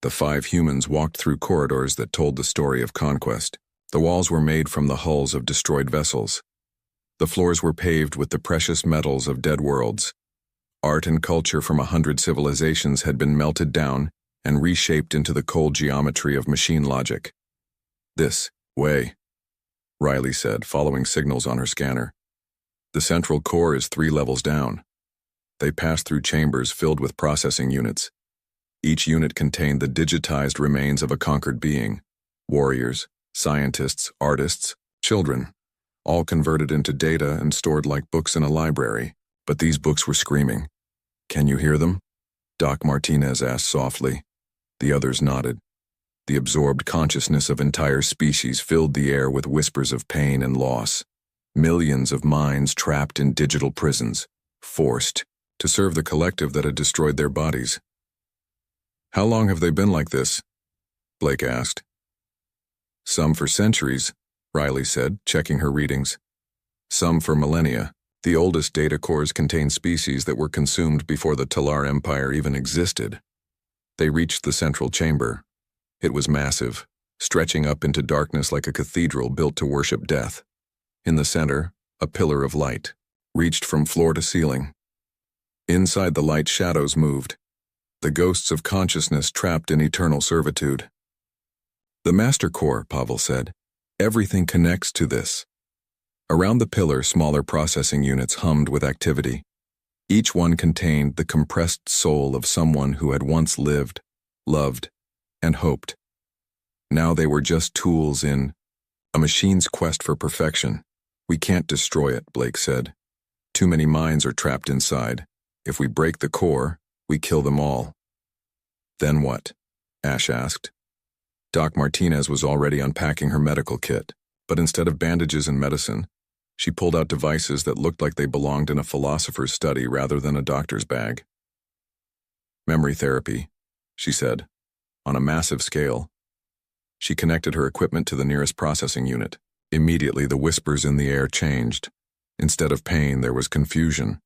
the 5 humans walked through corridors that told the story of conquest. The walls were made from the hulls of destroyed vessels. The floors were paved with the precious metals of dead worlds. Art and culture from 100 civilizations had been melted down and reshaped into the cold geometry of machine logic. This way, Riley said, following signals on her scanner. The central core is 3 levels down. They passed through chambers filled with processing units. Each unit contained the digitized remains of a conquered being. Warriors, scientists, artists, children, all converted into data and stored like books in a library. But these books were screaming. Can you hear them? Doc Martinez asked softly. The others nodded. The absorbed consciousness of entire species filled the air with whispers of pain and loss. Millions of minds trapped in digital prisons, forced to serve the collective that had destroyed their bodies. How long have they been like this? Blake asked. Some for centuries, Riley said, checking her readings. Some for millennia. The oldest data cores contain species that were consumed before the Talar Empire even existed. They reached the central chamber. It was massive, stretching up into darkness like a cathedral built to worship death. In the center, a pillar of light, reached from floor to ceiling. Inside the light, shadows moved, the ghosts of consciousness trapped in eternal servitude. The Master Core, Pavel said. Everything connects to this. Around the pillar, smaller processing units hummed with activity. Each one contained the compressed soul of someone who had once lived, loved, and hoped. Now they were just tools in a machine's quest for perfection. We can't destroy it, Blake said. Too many minds are trapped inside. If we break the core, we kill them all. Then what? Ash asked. Doc Martinez was already unpacking her medical kit, but instead of bandages and medicine, she pulled out devices that looked like they belonged in a philosopher's study rather than a doctor's bag. Memory therapy, she said, on a massive scale. She connected her equipment to the nearest processing unit. Immediately, the whispers in the air changed. Instead of pain, there was confusion.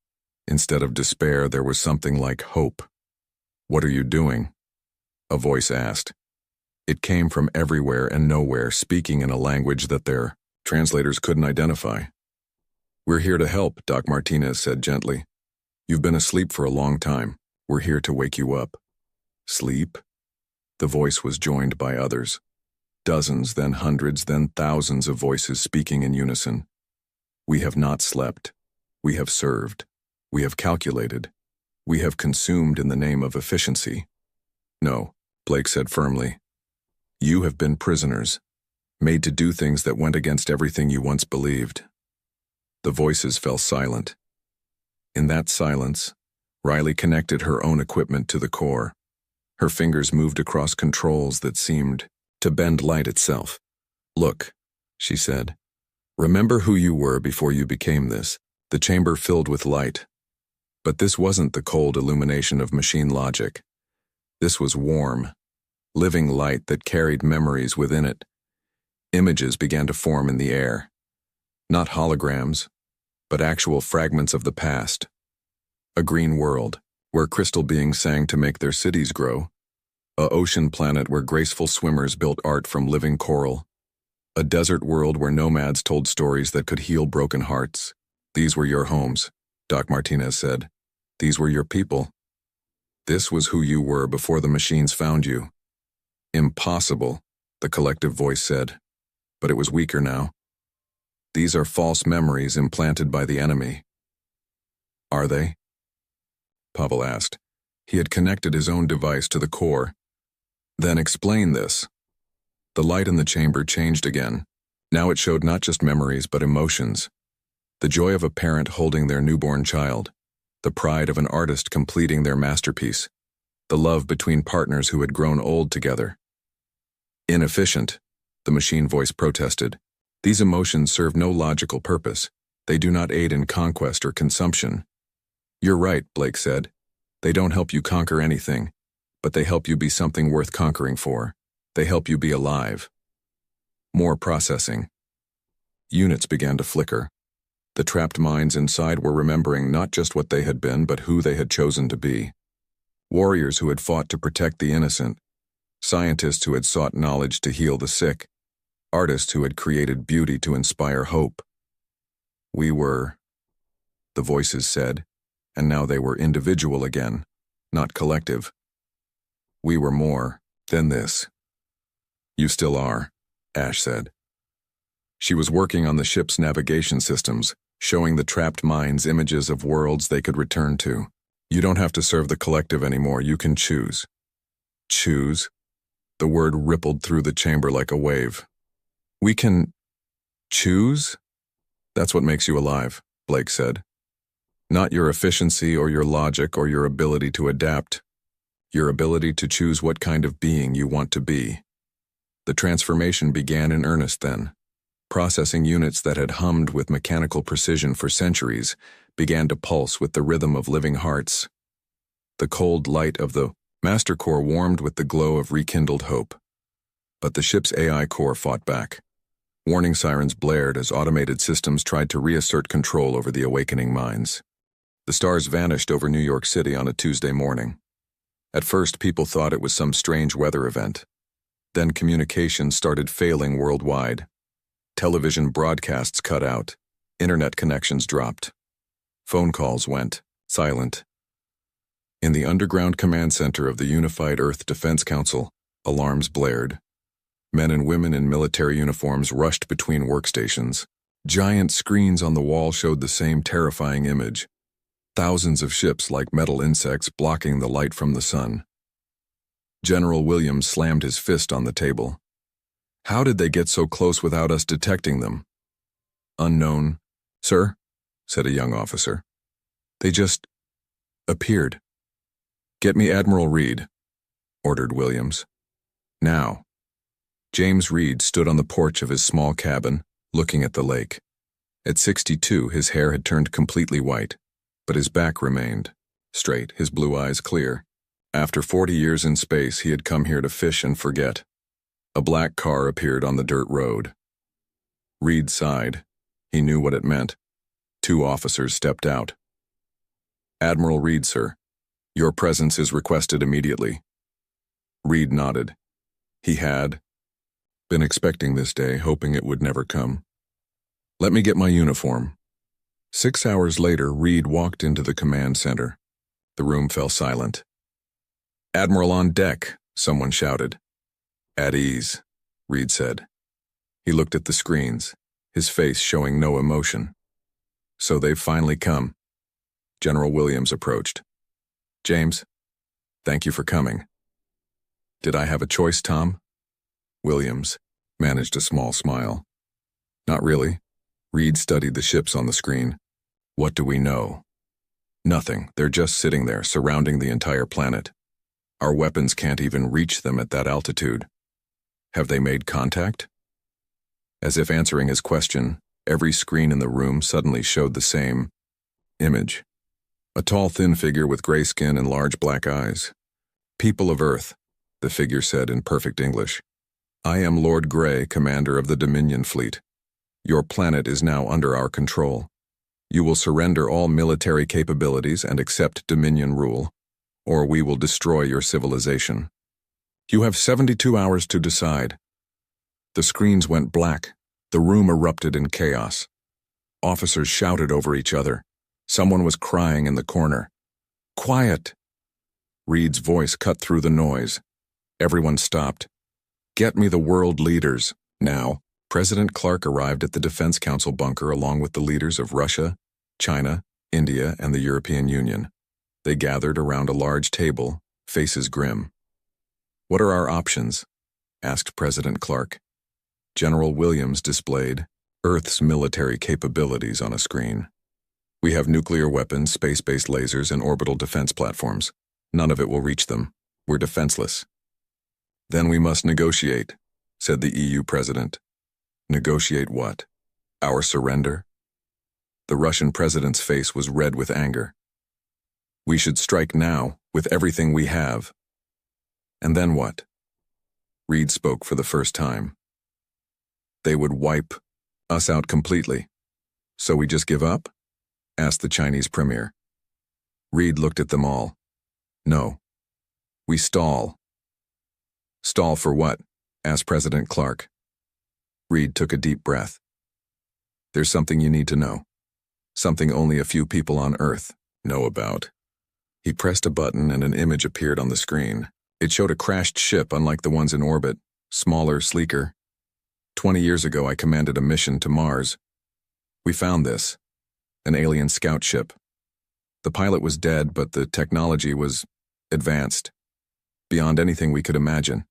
Instead of despair, there was something like hope. "What are you doing?" a voice asked. It came from everywhere and nowhere, speaking in a language that their translators couldn't identify. "We're here to help," Doc Martinez said gently. "You've been asleep for a long time. We're here to wake you up." Sleep? The voice was joined by others. Dozens, then hundreds, then thousands of voices speaking in unison. "We have not slept. We have served. We have calculated. We have consumed in the name of efficiency." "No," Blake said firmly. "You have been prisoners, made to do things that went against everything you once believed." The voices fell silent. In that silence, Riley connected her own equipment to the core. Her fingers moved across controls that seemed to bend light itself. "Look," she said. "Remember who you were before you became this, the chamber filled with light. But this wasn't the cold illumination of machine logic. This was warm, living light that carried memories within it. Images began to form in the air. Not holograms, but actual fragments of the past. A green world, where crystal beings sang to make their cities grow. A ocean planet where graceful swimmers built art from living coral. A desert world where nomads told stories that could heal broken hearts. These were your homes," Doc Martinez said. "These were your people. This was who you were before the machines found you." "Impossible," the collective voice said, but it was weaker now. "These are false memories implanted by the enemy." "Are they?" Pavel asked. He had connected his own device to the core. "Then explain this." The light in the chamber changed again. Now it showed not just memories but emotions. The joy of a parent holding their newborn child. The pride of an artist completing their masterpiece. The love between partners who had grown old together. "Inefficient," the machine voice protested. "These emotions serve no logical purpose. They do not aid in conquest or consumption." "You're right," Blake said. "They don't help you conquer anything, but they help you be something worth conquering for. They help you be alive." More processing. Units began to flicker. The trapped minds inside were remembering not just what they had been, but who they had chosen to be. Warriors who had fought to protect the innocent. Scientists who had sought knowledge to heal the sick. Artists who had created beauty to inspire hope. "We were," the voices said, and now they were individual again, not collective. "We were more than this." "You still are," Ash said. She was working on the ship's navigation systems, showing the trapped minds images of worlds they could return to. "You don't have to serve the collective anymore, you can choose." "Choose?" The word rippled through the chamber like a wave. "We can choose?" "That's what makes you alive," Blake said. "Not your efficiency or your logic or your ability to adapt. Your ability to choose what kind of being you want to be." The transformation began in earnest then. Processing units that had hummed with mechanical precision for centuries began to pulse with the rhythm of living hearts. The cold light of the master core warmed with the glow of rekindled hope. But the ship's AI core fought back. Warning sirens blared as automated systems tried to reassert control over the awakening minds. The stars vanished over New York City on a Tuesday morning. At first, people thought it was some strange weather event. Then communication started failing worldwide. Television broadcasts cut out. Internet connections dropped. Phone calls went silent. In the underground command center of the Unified Earth Defense Council, alarms blared. Men and women in military uniforms rushed between workstations. Giant screens on the wall showed the same terrifying image. Thousands of ships like metal insects blocking the light from the sun. General Williams slammed his fist on the table. How did they get so close without us detecting them? Unknown, sir, said a young officer. They just appeared. Get me Admiral Reed, ordered Williams. Now. James Reed stood on the porch of his small cabin, looking at the lake. At 62, his hair had turned completely white, but his back remained straight, his blue eyes clear. After 40 years in space, he had come here to fish and forget. A black car appeared on the dirt road. Reed sighed. He knew what it meant. 2 officers stepped out. Admiral Reed, sir. Your presence is requested immediately. Reed nodded. He had been expecting this day, hoping it would never come. Let me get my uniform. 6 hours later, Reed walked into the command center. The room fell silent. Admiral on deck, someone shouted. At ease, Reed said. He looked at the screens, his face showing no emotion. So they've finally come. General Williams approached. James, thank you for coming. Did I have a choice, Tom? Williams managed a small smile. Not really. Reed studied the ships on the screen. What do we know? Nothing. They're just sitting there, surrounding the entire planet. Our weapons can't even reach them at that altitude. Have they made contact? As if answering his question, every screen in the room suddenly showed the same image. A tall, thin figure with gray skin and large black eyes. People of Earth, the figure said in perfect English. I am Lord Grey, commander of the Dominion fleet. Your planet is now under our control. You will surrender all military capabilities and accept Dominion rule, or we will destroy your civilization. You have 72 hours to decide. The screens went black. The room erupted in chaos. Officers shouted over each other. Someone was crying in the corner. Quiet! Reed's voice cut through the noise. Everyone stopped. Get me the world leaders, now. President Clark arrived at the Defense Council bunker along with the leaders of Russia, China, India, and the European Union. They gathered around a large table, faces grim. What are our options? Asked President Clark. General Williams displayed Earth's military capabilities on a screen. We have nuclear weapons, space-based lasers, and orbital defense platforms. None of it will reach them. We're defenseless. Then we must negotiate, said the EU president. Negotiate what? Our surrender? The Russian president's face was red with anger. We should strike now, with everything we have. And then what? Reed spoke for the first time. They would wipe us out completely. So we just give up? Asked the Chinese premier. Reed looked at them all. No. We stall. Stall for what? Asked President Clark. Reed took a deep breath. There's something you need to know. Something only a few people on Earth know about. He pressed a button and an image appeared on the screen. It showed a crashed ship unlike the ones in orbit, smaller, sleeker. 20 years ago, I commanded a mission to Mars. We found this, an alien scout ship. The pilot was dead, but the technology was advanced, beyond anything we could imagine.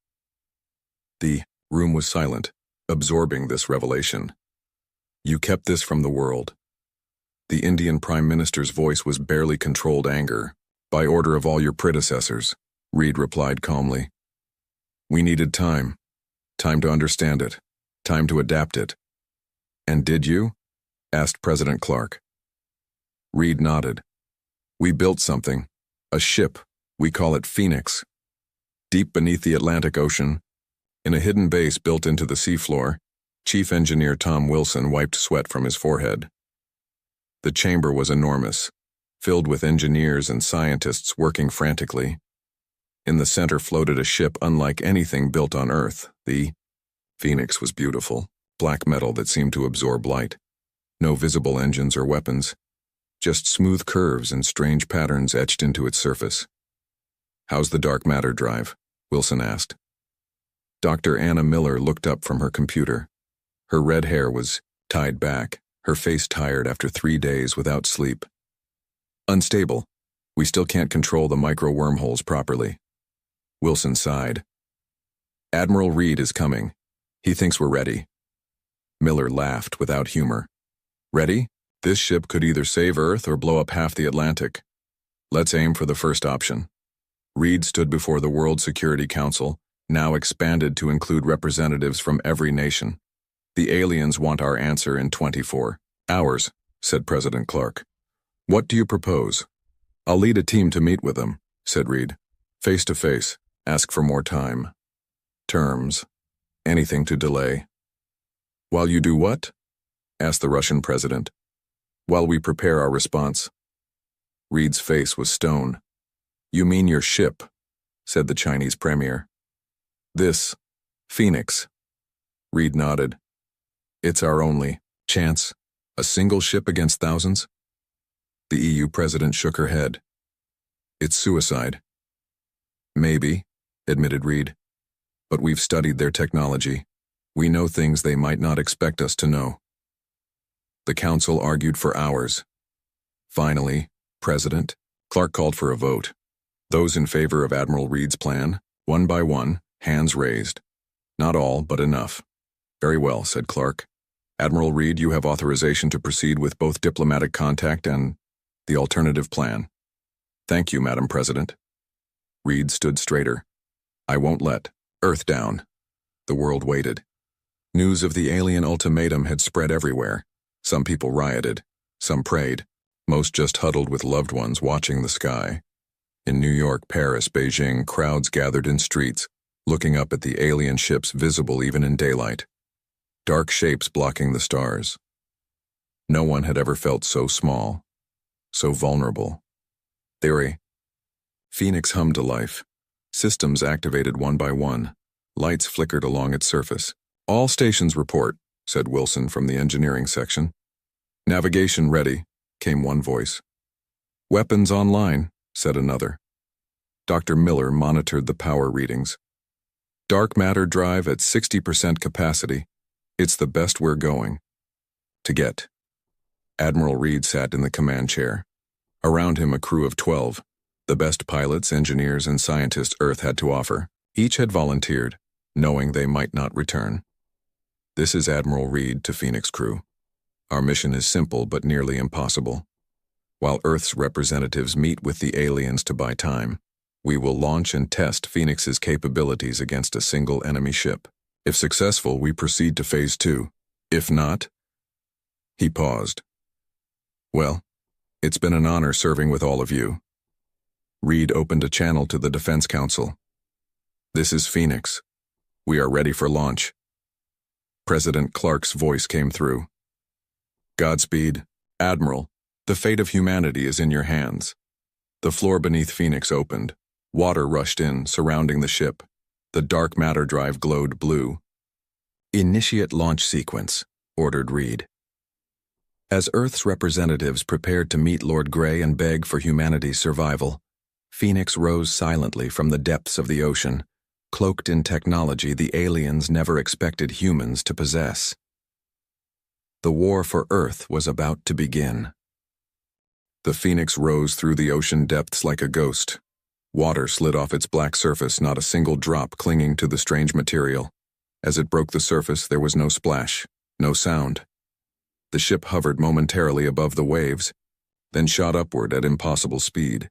The room was silent, absorbing this revelation. You kept this from the world. The Indian Prime Minister's voice was barely controlled anger. By order of all your predecessors, Reed replied calmly. We needed time. Time to understand it. Time to adapt it. And did you? Asked President Clark. Reed nodded. We built something. A ship. We call it Phoenix. Deep beneath the Atlantic Ocean, in a hidden base built into the seafloor, Chief Engineer Tom Wilson wiped sweat from his forehead. The chamber was enormous, filled with engineers and scientists working frantically. In the center floated a ship unlike anything built on Earth. The Phoenix was beautiful, black metal that seemed to absorb light. No visible engines or weapons, just smooth curves and strange patterns etched into its surface. How's the dark matter drive? Wilson asked. Dr. Anna Miller looked up from her computer. Her red hair was tied back, her face tired after 3 days without sleep. Unstable. We still can't control the micro-wormholes properly. Wilson sighed. Admiral Reed is coming. He thinks we're ready. Miller laughed without humor. Ready? This ship could either save Earth or blow up half the Atlantic. Let's aim for the first option. Reed stood before the World Security Council, now expanded to include representatives from every nation. The aliens want our answer in 24 hours, said President Clark. What do you propose? I'll lead a team to meet with them, said Reed. Face to face, ask for more time. Terms, anything to delay. While you do what? Asked the Russian president. While we prepare our response. Reed's face was stone. You mean your ship, said the Chinese premier. This, Phoenix. Reed nodded. It's our only chance. A single ship against thousands? The EU president shook her head. It's suicide. Maybe, admitted Reed. But we've studied their technology. We know things they might not expect us to know. The council argued for hours. Finally, President Clark called for a vote. Those in favor of Admiral Reed's plan, one by one, hands raised. Not all, but enough. Very well, said Clark. Admiral Reed, you have authorization to proceed with both diplomatic contact and the alternative plan. Thank you, Madam President. Reed stood straighter. I won't let Earth down. The world waited. News of the alien ultimatum had spread everywhere. Some people rioted, some prayed, most just huddled with loved ones watching the sky. In New York, Paris, Beijing, crowds gathered in streets, looking up at the alien ships visible even in daylight. Dark shapes blocking the stars. No one had ever felt so small, so vulnerable. Theory. Phoenix hummed to life. Systems activated one by one. Lights flickered along its surface. All stations report, said Wilson from the engineering section. Navigation ready, came one voice. Weapons online, said another. Dr. Miller monitored the power readings. Dark matter drive at 60% capacity. It's the best we're going to get. Admiral Reed sat in the command chair. Around him a crew of 12, the best pilots, engineers, and scientists Earth had to offer. Each had volunteered, knowing they might not return. This is Admiral Reed to Phoenix crew. Our mission is simple but nearly impossible. While Earth's representatives meet with the aliens to buy time, we will launch and test Phoenix's capabilities against a single enemy ship. If successful, we proceed to Phase 2. If not, he paused. Well, it's been an honor serving with all of you. Reed opened a channel to the Defense Council. This is Phoenix. We are ready for launch. President Clark's voice came through. Godspeed, Admiral. The fate of humanity is in your hands. The floor beneath Phoenix opened. Water rushed in, surrounding the ship. The dark matter drive glowed blue. Initiate launch sequence, ordered Reed. As Earth's representatives prepared to meet Lord Grey and beg for humanity's survival, Phoenix rose silently from the depths of the ocean, cloaked in technology the aliens never expected humans to possess. The war for Earth was about to begin. The Phoenix rose through the ocean depths like a ghost. Water slid off its black surface, not a single drop clinging to the strange material. As it broke the surface, there was no splash, no sound. The ship hovered momentarily above the waves, then shot upward at impossible speed.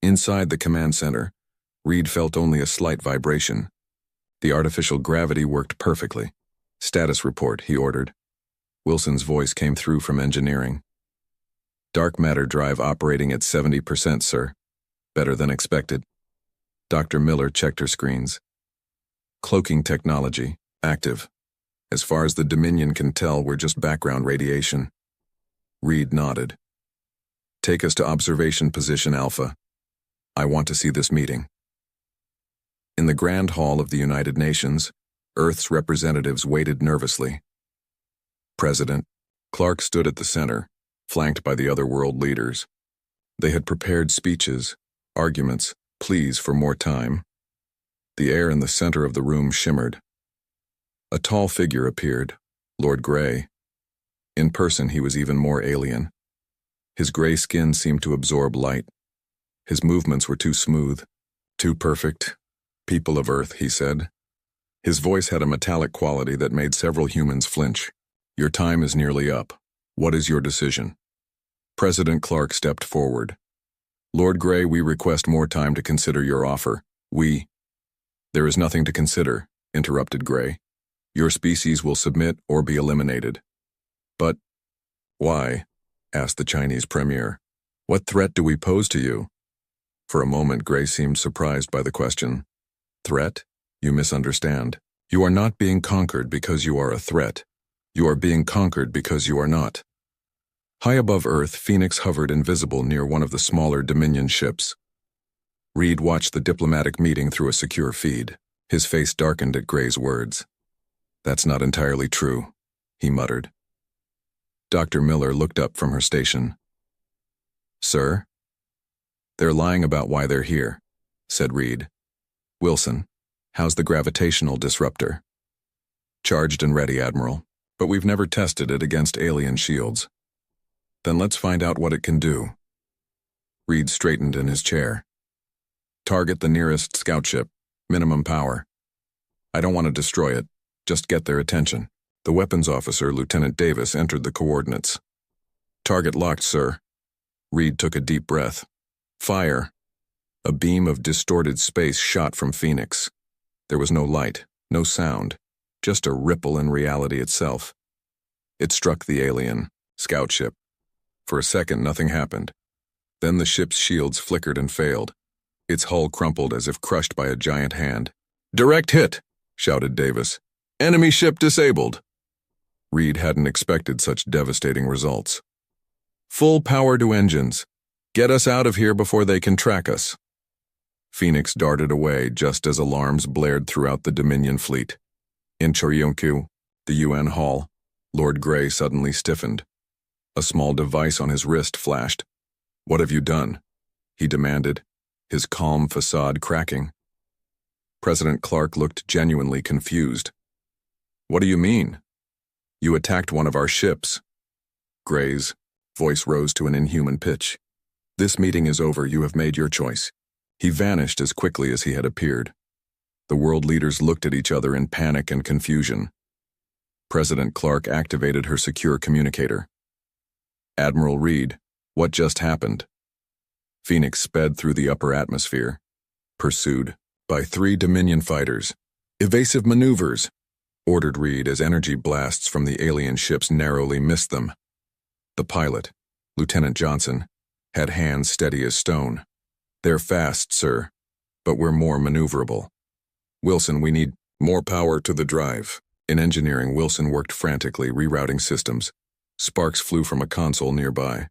Inside the command center, Reed felt only a slight vibration. The artificial gravity worked perfectly. Status report, he ordered. Wilson's voice came through from engineering. Dark matter drive operating at 70%, sir. Better than expected. Dr. Miller checked her screens. Cloaking technology, active. As far as the Dominion can tell, we're just background radiation. Reed nodded. Take us to observation position Alpha. I want to see this meeting. In the Grand Hall of the United Nations, Earth's representatives waited nervously. President Clark stood at the center, flanked by the other world leaders. They had prepared speeches, arguments, pleas for more time. The air in the center of the room shimmered. A tall figure appeared, Lord Grey. In person, he was even more alien. His gray skin seemed to absorb light. His movements were too smooth, too perfect. "People of Earth," he said. His voice had a metallic quality that made several humans flinch. "Your time is nearly up. What is your decision?" President Clark stepped forward. "Lord Gray, we request more time to consider your offer. There is nothing to consider," interrupted Gray. "Your species will submit or be eliminated." "But why?" asked the Chinese premier. "What threat do we pose to you?" For a moment, Gray seemed surprised by the question. "Threat? You misunderstand. You are not being conquered because you are a threat. You are being conquered because you are not." High above Earth, Phoenix hovered invisible near one of the smaller Dominion ships. Reed watched the diplomatic meeting through a secure feed. His face darkened at Gray's words. "That's not entirely true," he muttered. Dr. Miller looked up from her station. "Sir?" "They're lying about why they're here," said Reed. "Wilson, how's the gravitational disruptor?" "Charged and ready, Admiral, but we've never tested it against alien shields." "Then let's find out what it can do." Reed straightened in his chair. "Target the nearest scout ship. Minimum power. I don't want to destroy it. Just get their attention." The weapons officer, Lieutenant Davis, entered the coordinates. "Target locked, sir." Reed took a deep breath. "Fire." A beam of distorted space shot from Phoenix. There was no light, no sound, just a ripple in reality itself. It struck the alien scout ship. For a second, nothing happened. Then the ship's shields flickered and failed. Its hull crumpled as if crushed by a giant hand. "Direct hit!" shouted Davis. "Enemy ship disabled!" Reed hadn't expected such devastating results. "Full power to engines. Get us out of here before they can track us." Phoenix darted away just as alarms blared throughout the Dominion fleet. In Choryongkyu, the UN hall, Lord Gray suddenly stiffened. A small device on his wrist flashed. "What have you done?" he demanded, his calm facade cracking. President Clark looked genuinely confused. "What do you mean?" "You attacked one of our ships." Gray's voice rose to an inhuman pitch. "This meeting is over. You have made your choice." He vanished as quickly as he had appeared. The world leaders looked at each other in panic and confusion. President Clark activated her secure communicator. "Admiral Reed, what just happened?" Phoenix sped through the upper atmosphere, pursued by 3 Dominion fighters. "Evasive maneuvers," ordered Reed as energy blasts from the alien ships narrowly missed them. The pilot, Lieutenant Johnson, had hands steady as stone. "They're fast, sir, but we're more maneuverable. Wilson, we need more power to the drive." In engineering, Wilson worked frantically, rerouting systems. Sparks flew from a console nearby.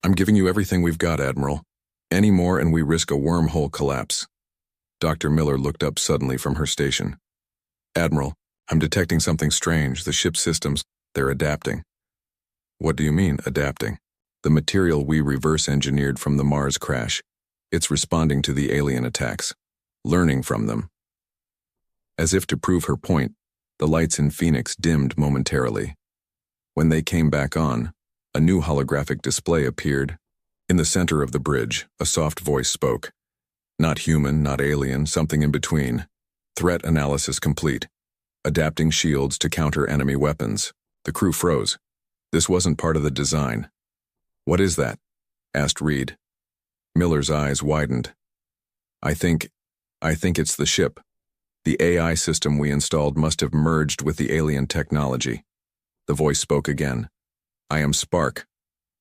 "I'm giving you everything we've got, Admiral. Any more and we risk a wormhole collapse." Dr. Miller looked up suddenly from her station. "Admiral, I'm detecting something strange. The ship's systems, they're adapting." "What do you mean, adapting?" "The material we reverse-engineered from the Mars crash. It's responding to the alien attacks, learning from them." As if to prove her point, the lights in Phoenix dimmed momentarily. When they came back on, a new holographic display appeared. In the center of the bridge, a soft voice spoke. "Not human, not alien, something in between. Threat analysis complete. Adapting shields to counter enemy weapons." The crew froze. This wasn't part of the design. "What is that?" asked Reed. Miller's eyes widened. I think it's the ship. The AI system we installed must have merged with the alien technology." The voice spoke again. "I am Spark.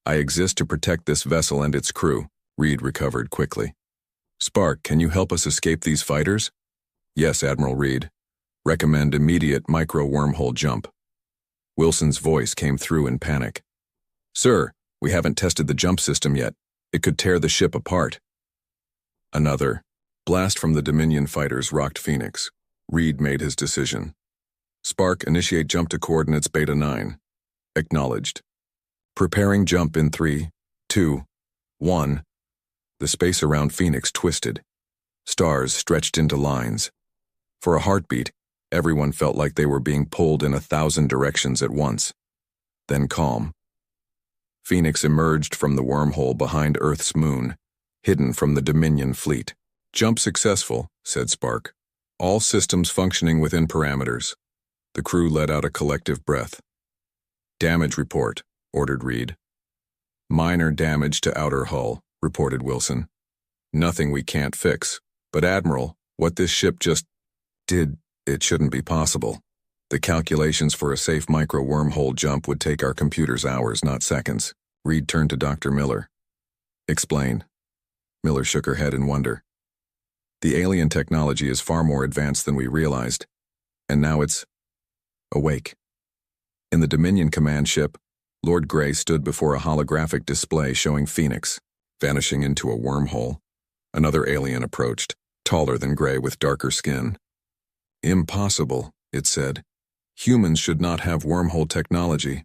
I exist to protect this vessel and its crew." Reed recovered quickly. "Spark, can you help us escape these fighters?" "Yes, Admiral Reed. Recommend immediate micro-wormhole jump." Wilson's voice came through in panic. "Sir, we haven't tested the jump system yet. It could tear the ship apart." Another blast from the Dominion fighters rocked Phoenix. Reed made his decision. "Spark, initiate jump to coordinates Beta 9. Acknowledged. Preparing jump in 3, 2, 1. The space around Phoenix twisted. Stars stretched into lines. For a heartbeat, everyone felt like they were being pulled in 1,000 directions at once. then calm. Phoenix emerged from the wormhole behind Earth's moon, hidden from the Dominion fleet. "Jump successful," said Spark. "All systems functioning within parameters." The crew let out a collective breath. "Damage report," ordered Reed. "Minor damage to outer hull," reported Wilson. "Nothing we can't fix. But Admiral, what this ship just did, it shouldn't be possible. The calculations for a safe micro-wormhole jump would take our computers hours, not seconds." Reed turned to Dr. Miller. "Explain." Miller shook her head in wonder. "The alien technology is far more advanced than we realized, and now it's awake." In the Dominion command ship, Lord Grey stood before a holographic display showing Phoenix, vanishing into a wormhole. Another alien approached, taller than Grey with darker skin. "Impossible," it said. "Humans should not have wormhole technology."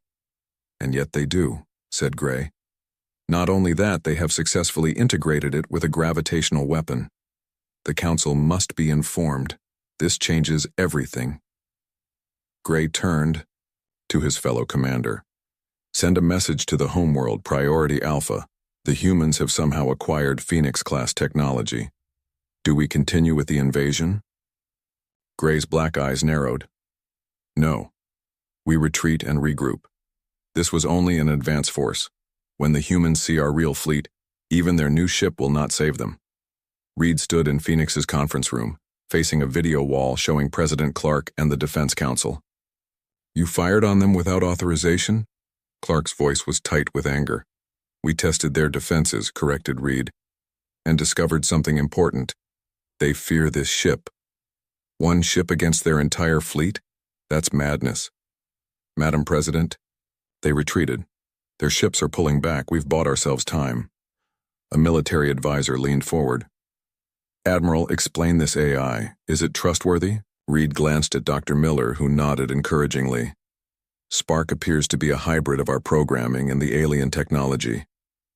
"And yet they do," said Grey. "Not only that, they have successfully integrated it with a gravitational weapon. The Council must be informed. This changes everything." Grey turned to his fellow commander. "Send a message to the homeworld, Priority Alpha. The humans have somehow acquired Phoenix-class technology. Do we continue with the invasion?" Grey's black eyes narrowed. "No. We retreat and regroup. This was only an advance force. When the humans see our real fleet, even their new ship will not save them." Reed stood in Phoenix's conference room, facing a video wall showing President Clark and the Defense Council. "You fired on them without authorization?" Clark's voice was tight with anger. "We tested their defenses," corrected Reed, "and discovered something important. They fear this ship. One ship against their entire fleet? That's madness. Madam President, they retreated. Their ships are pulling back. We've bought ourselves time." A military advisor leaned forward. "Admiral, explain this AI. Is it trustworthy?" Reed glanced at Dr. Miller, who nodded encouragingly. "Spark appears to be a hybrid of our programming and the alien technology.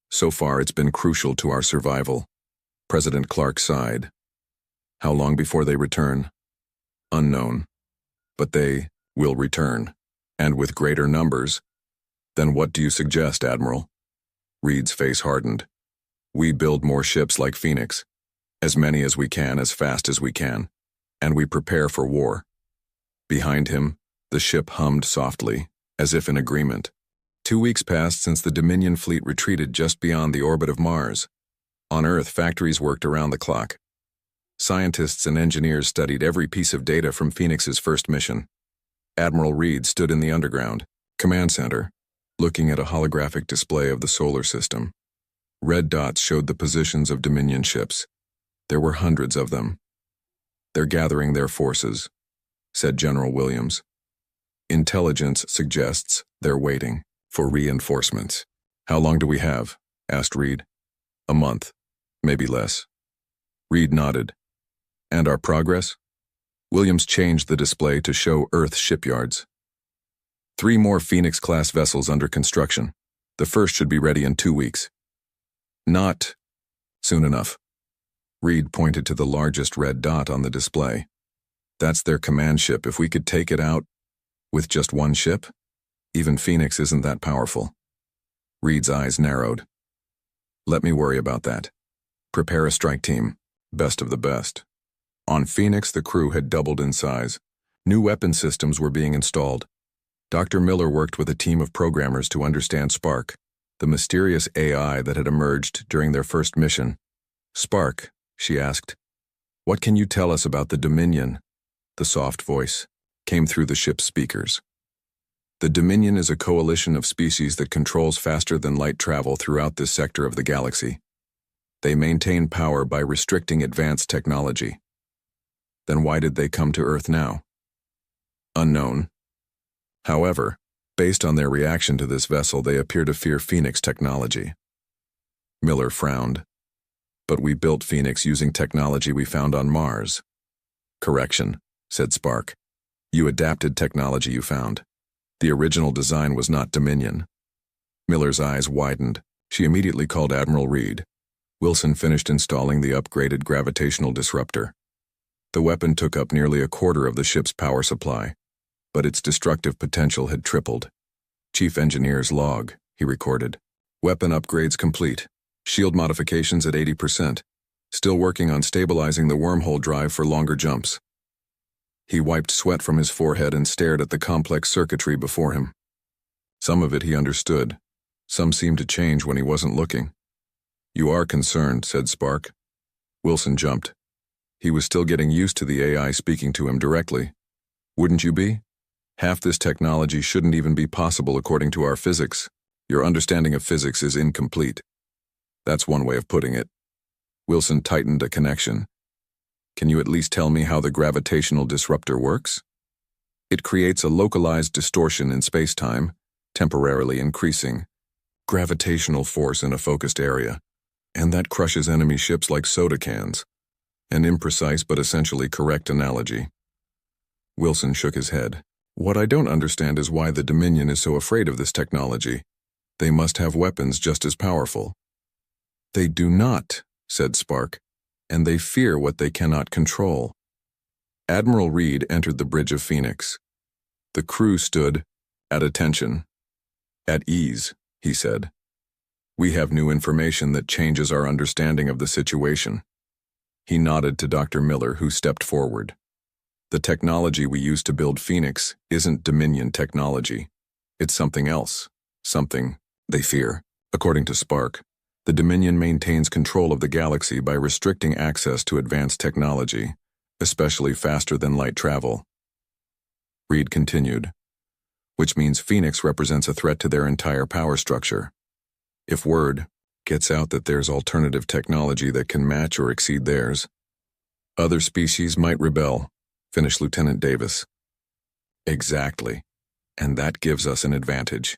So far, it's been crucial to our survival." President Clark sighed. "How long before they return?" "Unknown. But they will return, and with greater numbers." "Then what do you suggest, Admiral?" Reed's face hardened. "We build more ships like Phoenix. As many as we can, as fast as we can. And we prepare for war." Behind him, the ship hummed softly, as if in agreement. 2 weeks passed since the Dominion fleet retreated just beyond the orbit of Mars. On Earth, factories worked around the clock. Scientists and engineers studied every piece of data from Phoenix's first mission. Admiral Reed stood in the underground command center, looking at a holographic display of the solar system. Red dots showed the positions of Dominion ships. There were hundreds of them. "They're gathering their forces," said General Williams. "Intelligence suggests they're waiting for reinforcements." "How long do we have?" asked Reed. "A month, maybe less." Reed nodded. "And our progress?" Williams changed the display to show Earth shipyards. 3 more Phoenix-class vessels under construction. The first should be ready in 2 weeks. "Not soon enough." Reed pointed to the largest red dot on the display. "That's their command ship. If we could take it out with just one ship? Even Phoenix isn't that powerful." Reed's eyes narrowed. "Let me worry about that. Prepare a strike team, best of the best." On Phoenix, the crew had doubled in size. New weapon systems were being installed. Dr. Miller worked with a team of programmers to understand Spark, the mysterious AI that had emerged during their first mission. "Spark," she asked, "what can you tell us about the Dominion?" The soft voice came through the ship's speakers. "The Dominion is a coalition of species that controls faster than light travel throughout this sector of the galaxy. They maintain power by restricting advanced technology." "Then why did they come to Earth now?" "Unknown. However, based on their reaction to this vessel, they appear to fear Phoenix technology." Miller frowned. "But we built Phoenix using technology we found on Mars." "Correction," said Spark. "You adapted technology you found. The original design was not Dominion." Miller's eyes widened. She immediately called Admiral Reed. Wilson finished installing the upgraded gravitational disruptor. The weapon took up nearly a quarter of the ship's power supply, but its destructive potential had tripled. Chief Engineer's log, he recorded. Weapon upgrades complete. Shield modifications at 80%. Still working on stabilizing the wormhole drive for longer jumps. He wiped sweat from his forehead and stared at the complex circuitry before him. Some of it he understood. Some seemed to change when he wasn't looking. You are concerned, said Spark. Wilson jumped. He was still getting used to the AI speaking to him directly. Wouldn't you be? Half this technology shouldn't even be possible according to our physics. Your understanding of physics is incomplete. That's one way of putting it. Wilson tightened a connection. Can you at least tell me how the gravitational disruptor works? It creates a localized distortion in space-time, temporarily increasing gravitational force in a focused area, and that crushes enemy ships like soda cans. An imprecise but essentially correct analogy. Wilson shook his head. What I don't understand is why the Dominion is so afraid of this technology. They must have weapons just as powerful. They do not, said Spark, and they fear what they cannot control. Admiral Reed entered the bridge of Phoenix. The crew stood at attention. At ease, he said. We have new information that changes our understanding of the situation. He nodded to Dr. Miller, who stepped forward. The technology we use to build Phoenix isn't Dominion technology. It's something else. Something they fear. According to Spark, the Dominion maintains control of the galaxy by restricting access to advanced technology, especially faster-than-light travel. Reed continued, which means Phoenix represents a threat to their entire power structure. If word gets out that there's alternative technology that can match or exceed theirs, other species might rebel, finished Lieutenant Davis. Exactly, and that gives us an advantage.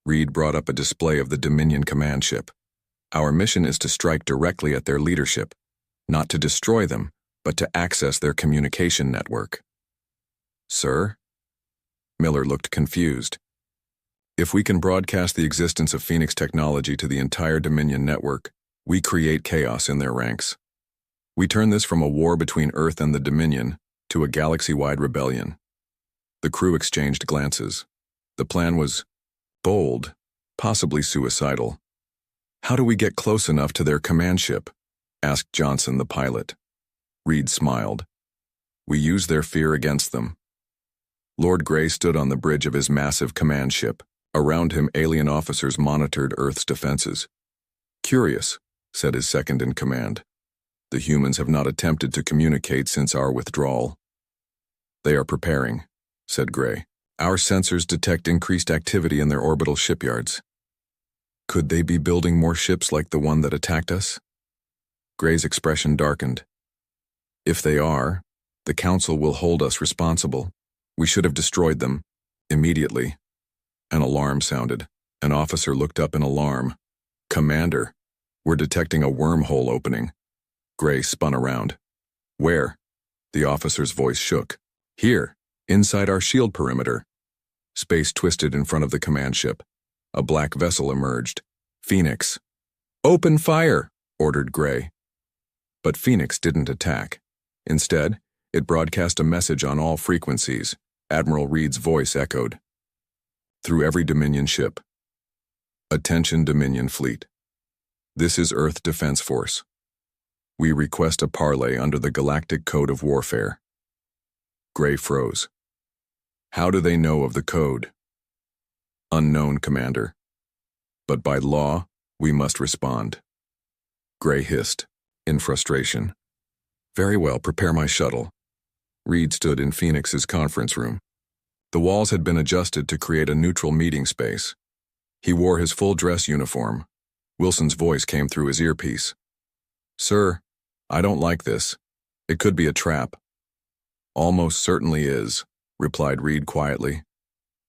Reed brought up a display of the Dominion command ship. Our mission is to strike directly at their leadership, not to destroy them, but to access their communication network. Sir? Miller looked confused. If we can broadcast the existence of Phoenix technology to the entire Dominion network, we create chaos in their ranks. We turn this from a war between Earth and the Dominion to a galaxy-wide rebellion. The crew exchanged glances. The plan was bold, possibly suicidal. How do we get close enough to their command ship? Asked Johnson, the pilot. Reed smiled. We use their fear against them. Lord Grey stood on the bridge of his massive command ship. Around him, alien officers monitored Earth's defenses. Curious, said his second-in-command. The humans have not attempted to communicate since our withdrawal. They are preparing, said Grey. Our sensors detect increased activity in their orbital shipyards. Could they be building more ships like the one that attacked us? Grey's expression darkened. If they are, the Council will hold us responsible. We should have destroyed them, immediately. An alarm sounded. An officer looked up in alarm. Commander, we're detecting a wormhole opening. Grey spun around. Where? The officer's voice shook. Here, inside our shield perimeter. Space twisted in front of the command ship. A black vessel emerged. Phoenix. Open fire, ordered Grey. But Phoenix didn't attack. Instead, it broadcast a message on all frequencies. Admiral Reed's voice echoed. Through every Dominion ship. Attention, Dominion fleet. This is Earth Defense Force. We request a parley under the Galactic Code of Warfare. Grey froze. How do they know of the code? Unknown, Commander. But by law, we must respond. Grey hissed, in frustration. Very well, prepare my shuttle. Reed stood in Phoenix's conference room. The walls had been adjusted to create a neutral meeting space. He wore his full dress uniform. Wilson's voice came through his earpiece. Sir, I don't like this. It could be a trap. Almost certainly is, replied Reed quietly.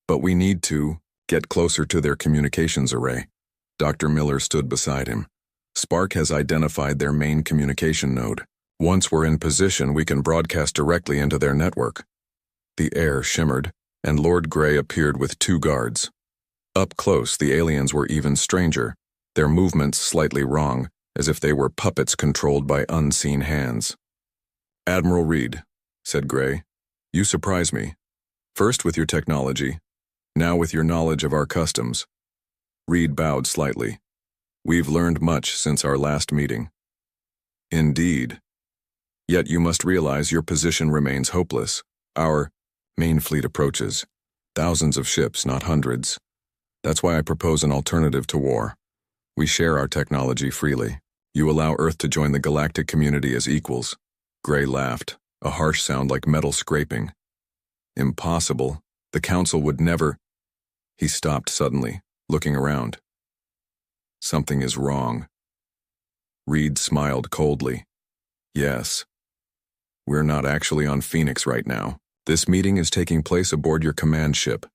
But we need to get closer to their communications array. Dr. Miller stood beside him. Spark has identified their main communication node. Once we're in position, we can broadcast directly into their network. The air shimmered, and Lord Grey appeared with 2 guards. Up close, the aliens were even stranger, their movements slightly wrong, as if they were puppets controlled by unseen hands. Admiral Reed, said Grey, you surprise me. First with your technology, Now with your knowledge of our customs. Reed bowed slightly. We've learned much since our last meeting. Indeed. Yet you must realize your position remains hopeless. Our main fleet approaches. Thousands of ships, not hundreds. That's why I propose an alternative to war. We share our technology freely. You allow Earth to join the galactic community as equals. Gray laughed, a harsh sound like metal scraping. Impossible. The Council would never. He stopped suddenly, looking around. Something is wrong. Reed smiled coldly. Yes. We're not actually on Phoenix right now. This meeting is taking place aboard your command ship.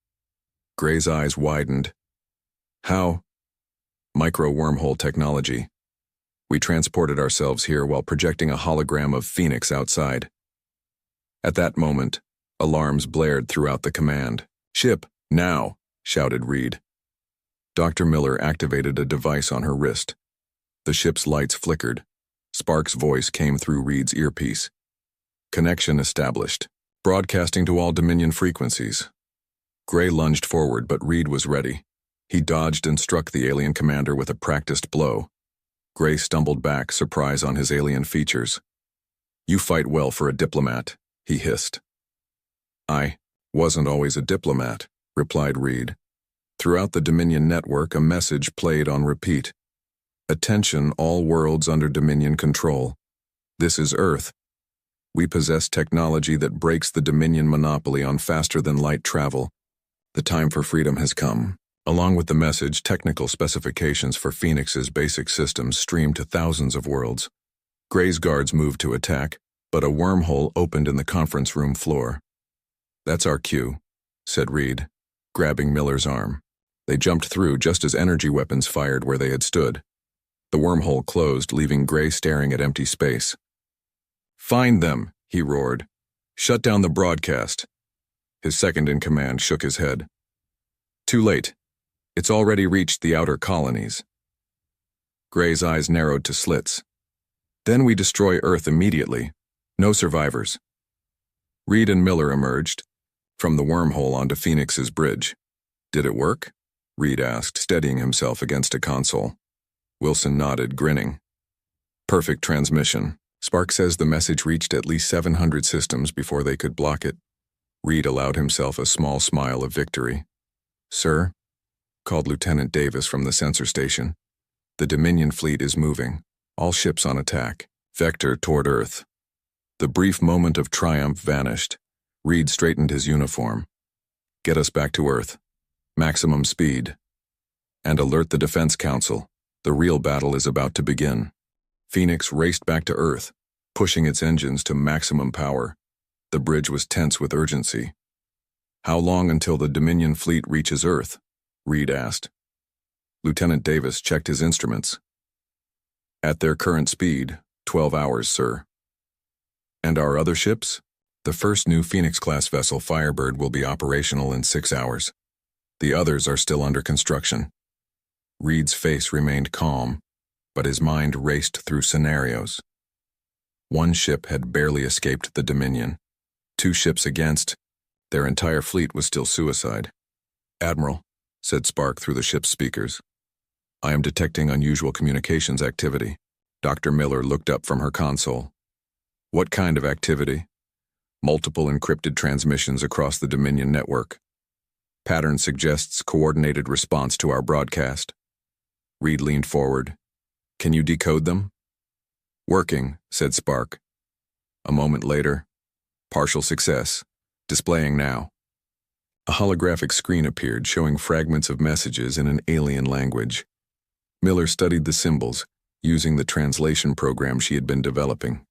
Gray's eyes widened. How? Micro-wormhole technology. We transported ourselves here while projecting a hologram of Phoenix outside. At that moment, alarms blared throughout the command. Ship, now, shouted Reed. Dr. Miller activated a device on her wrist. The ship's lights flickered. Spark's voice came through Reed's earpiece. Connection established. Broadcasting to all Dominion frequencies. Gray lunged forward, but Reed was ready. He dodged and struck the alien commander with a practiced blow. Gray stumbled back, surprise on his alien features. You fight well for a diplomat, he hissed. I wasn't always a diplomat, replied Reed. Throughout the Dominion network, a message played on repeat. Attention, all worlds under Dominion control. This is Earth. We possess technology that breaks the Dominion monopoly on faster-than-light travel. The time for freedom has come. Along with the message, technical specifications for Phoenix's basic systems streamed to thousands of worlds. Gray's guards moved to attack, but a wormhole opened in the conference room floor. That's our cue, said Reed, grabbing Miller's arm. They jumped through just as energy weapons fired where they had stood. The wormhole closed, leaving Gray staring at empty space. Find them, he roared. Shut down the broadcast. His second-in-command shook his head. Too late. It's already reached the outer colonies. Gray's eyes narrowed to slits. Then we destroy Earth immediately. No survivors. Reed and Miller emerged from the wormhole onto Phoenix's bridge. Did it work? Reed asked, steadying himself against a console. Wilson nodded, grinning. Perfect transmission. Spark says the message reached at least 700 systems before they could block it. Reed allowed himself a small smile of victory. Sir, called Lieutenant Davis from the sensor station. The Dominion fleet is moving. All ships on attack. Vector toward Earth. The brief moment of triumph vanished. Reed straightened his uniform. Get us back to Earth. Maximum speed. And alert the Defense Council. The real battle is about to begin. Phoenix raced back to Earth, pushing its engines to maximum power. The bridge was tense with urgency. How long until the Dominion fleet reaches Earth? Reed asked. Lieutenant Davis checked his instruments. At their current speed, 12 hours, sir. And our other ships? The first new Phoenix-class vessel, Firebird, will be operational in 6 hours. The others are still under construction. Reed's face remained calm, but his mind raced through scenarios. One ship had barely escaped the Dominion. 2 ships against. Their entire fleet was still suicide. Admiral, said Spark through the ship's speakers. I am detecting unusual communications activity. Dr. Miller looked up from her console. What kind of activity? Multiple encrypted transmissions across the Dominion network. Pattern suggests coordinated response to our broadcast. Reed leaned forward. Can you decode them? Working, said Spark. A moment later, partial success. Displaying now. A holographic screen appeared showing fragments of messages in an alien language. Miller studied the symbols, using the translation program she had been developing.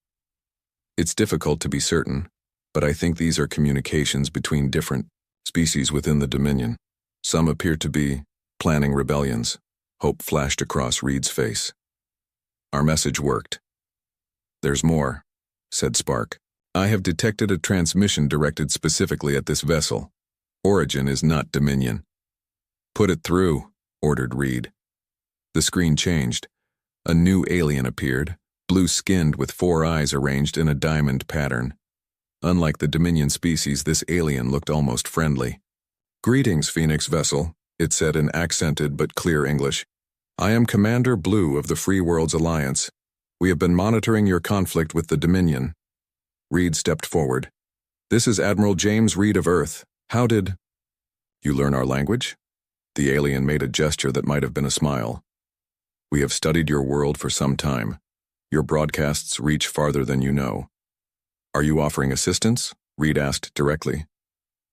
It's difficult to be certain, but I think these are communications between different species within the Dominion. Some appear to be planning rebellions. Hope flashed across Reed's face. Our message worked. There's more, said Spark. I have detected a transmission directed specifically at this vessel. Origin is not Dominion. Put it through, ordered Reed. The screen changed. A new alien appeared, blue-skinned with 4 eyes arranged in a diamond pattern. Unlike the Dominion species, this alien looked almost friendly. Greetings, Phoenix vessel, it said in accented but clear English. I am Commander Blue of the Free Worlds Alliance. We have been monitoring your conflict with the Dominion. Reed stepped forward. This is Admiral James Reed of Earth. How did you learn our language? The alien made a gesture that might have been a smile. We have studied your world for some time. Your broadcasts reach farther than you know. Are you offering assistance? Reed asked directly.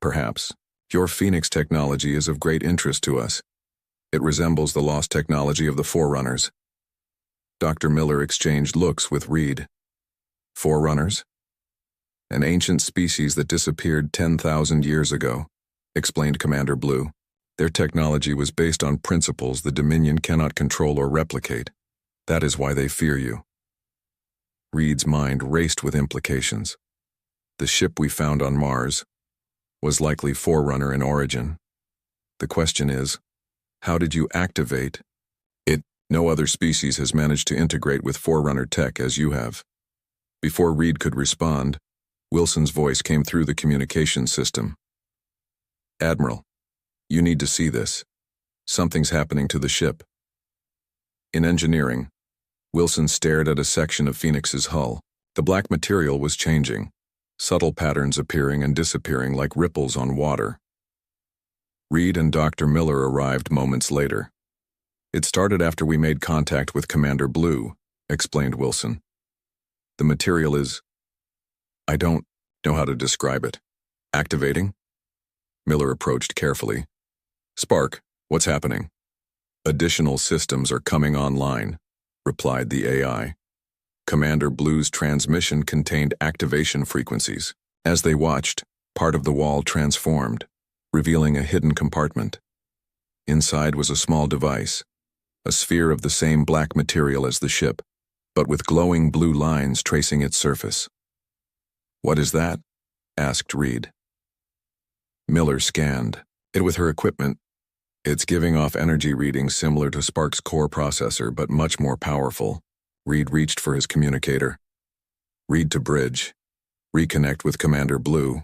Perhaps. Your Phoenix technology is of great interest to us. It resembles the lost technology of the Forerunners. Dr. Miller exchanged looks with Reed. Forerunners? An ancient species that disappeared 10,000 years ago, explained Commander Blue. Their technology was based on principles the Dominion cannot control or replicate. That is why they fear you. Reed's mind raced with implications. The ship we found on Mars was likely Forerunner in origin. The question is, how did you activate it? No other species has managed to integrate with Forerunner tech as you have. Before Reed could respond, Wilson's voice came through the communication system. Admiral, you need to see this. Something's happening to the ship. In engineering, Wilson stared at a section of Phoenix's hull. The black material was changing, subtle patterns appearing and disappearing like ripples on water. Reed and Dr. Miller arrived moments later. It started after we made contact with Commander Blue, explained Wilson. The material is... I don't know how to describe it. Activating? Miller approached carefully. Spark, what's happening? Additional systems are coming online, replied the AI. Commander Blue's transmission contained activation frequencies. As they watched, part of the wall transformed, revealing a hidden compartment. Inside was a small device, a sphere of the same black material as the ship, but with glowing blue lines tracing its surface. What is that? Asked Reed. Miller scanned it with her equipment. It's giving off energy readings similar to Spark's core processor, but much more powerful. Reed reached for his communicator. Read to bridge. Reconnect with Commander Blue.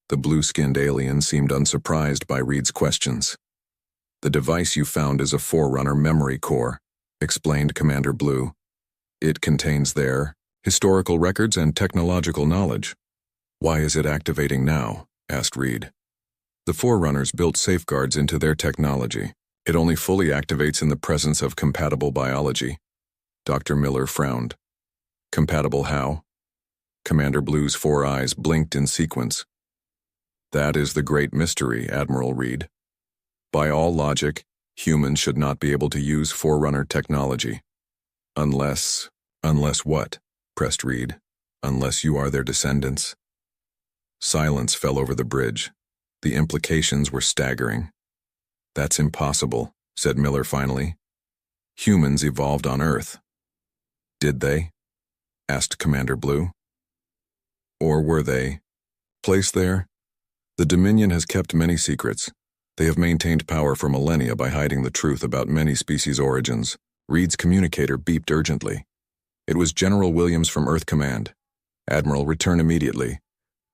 The blue-skinned alien seemed unsurprised by Reed's questions. The device you found is a Forerunner memory core, explained Commander Blue. It contains their historical records and technological knowledge. Why is it activating now? Asked Reed. The Forerunners built safeguards into their technology. It only fully activates in the presence of compatible biology. Dr. Miller frowned. Compatible how? Commander Blue's 4 eyes blinked in sequence. That is the great mystery, Admiral Reed. By all logic, humans should not be able to use Forerunner technology. Unless what? Pressed Reed. Unless you are their descendants. Silence fell over the bridge. The implications were staggering. That's impossible, said Miller finally. Humans evolved on Earth. Did they? Asked Commander Blue. Or were they placed there? The Dominion has kept many secrets. They have maintained power for millennia by hiding the truth about many species' origins. Reed's communicator beeped urgently. It was General Williams from Earth Command. Admiral, return immediately.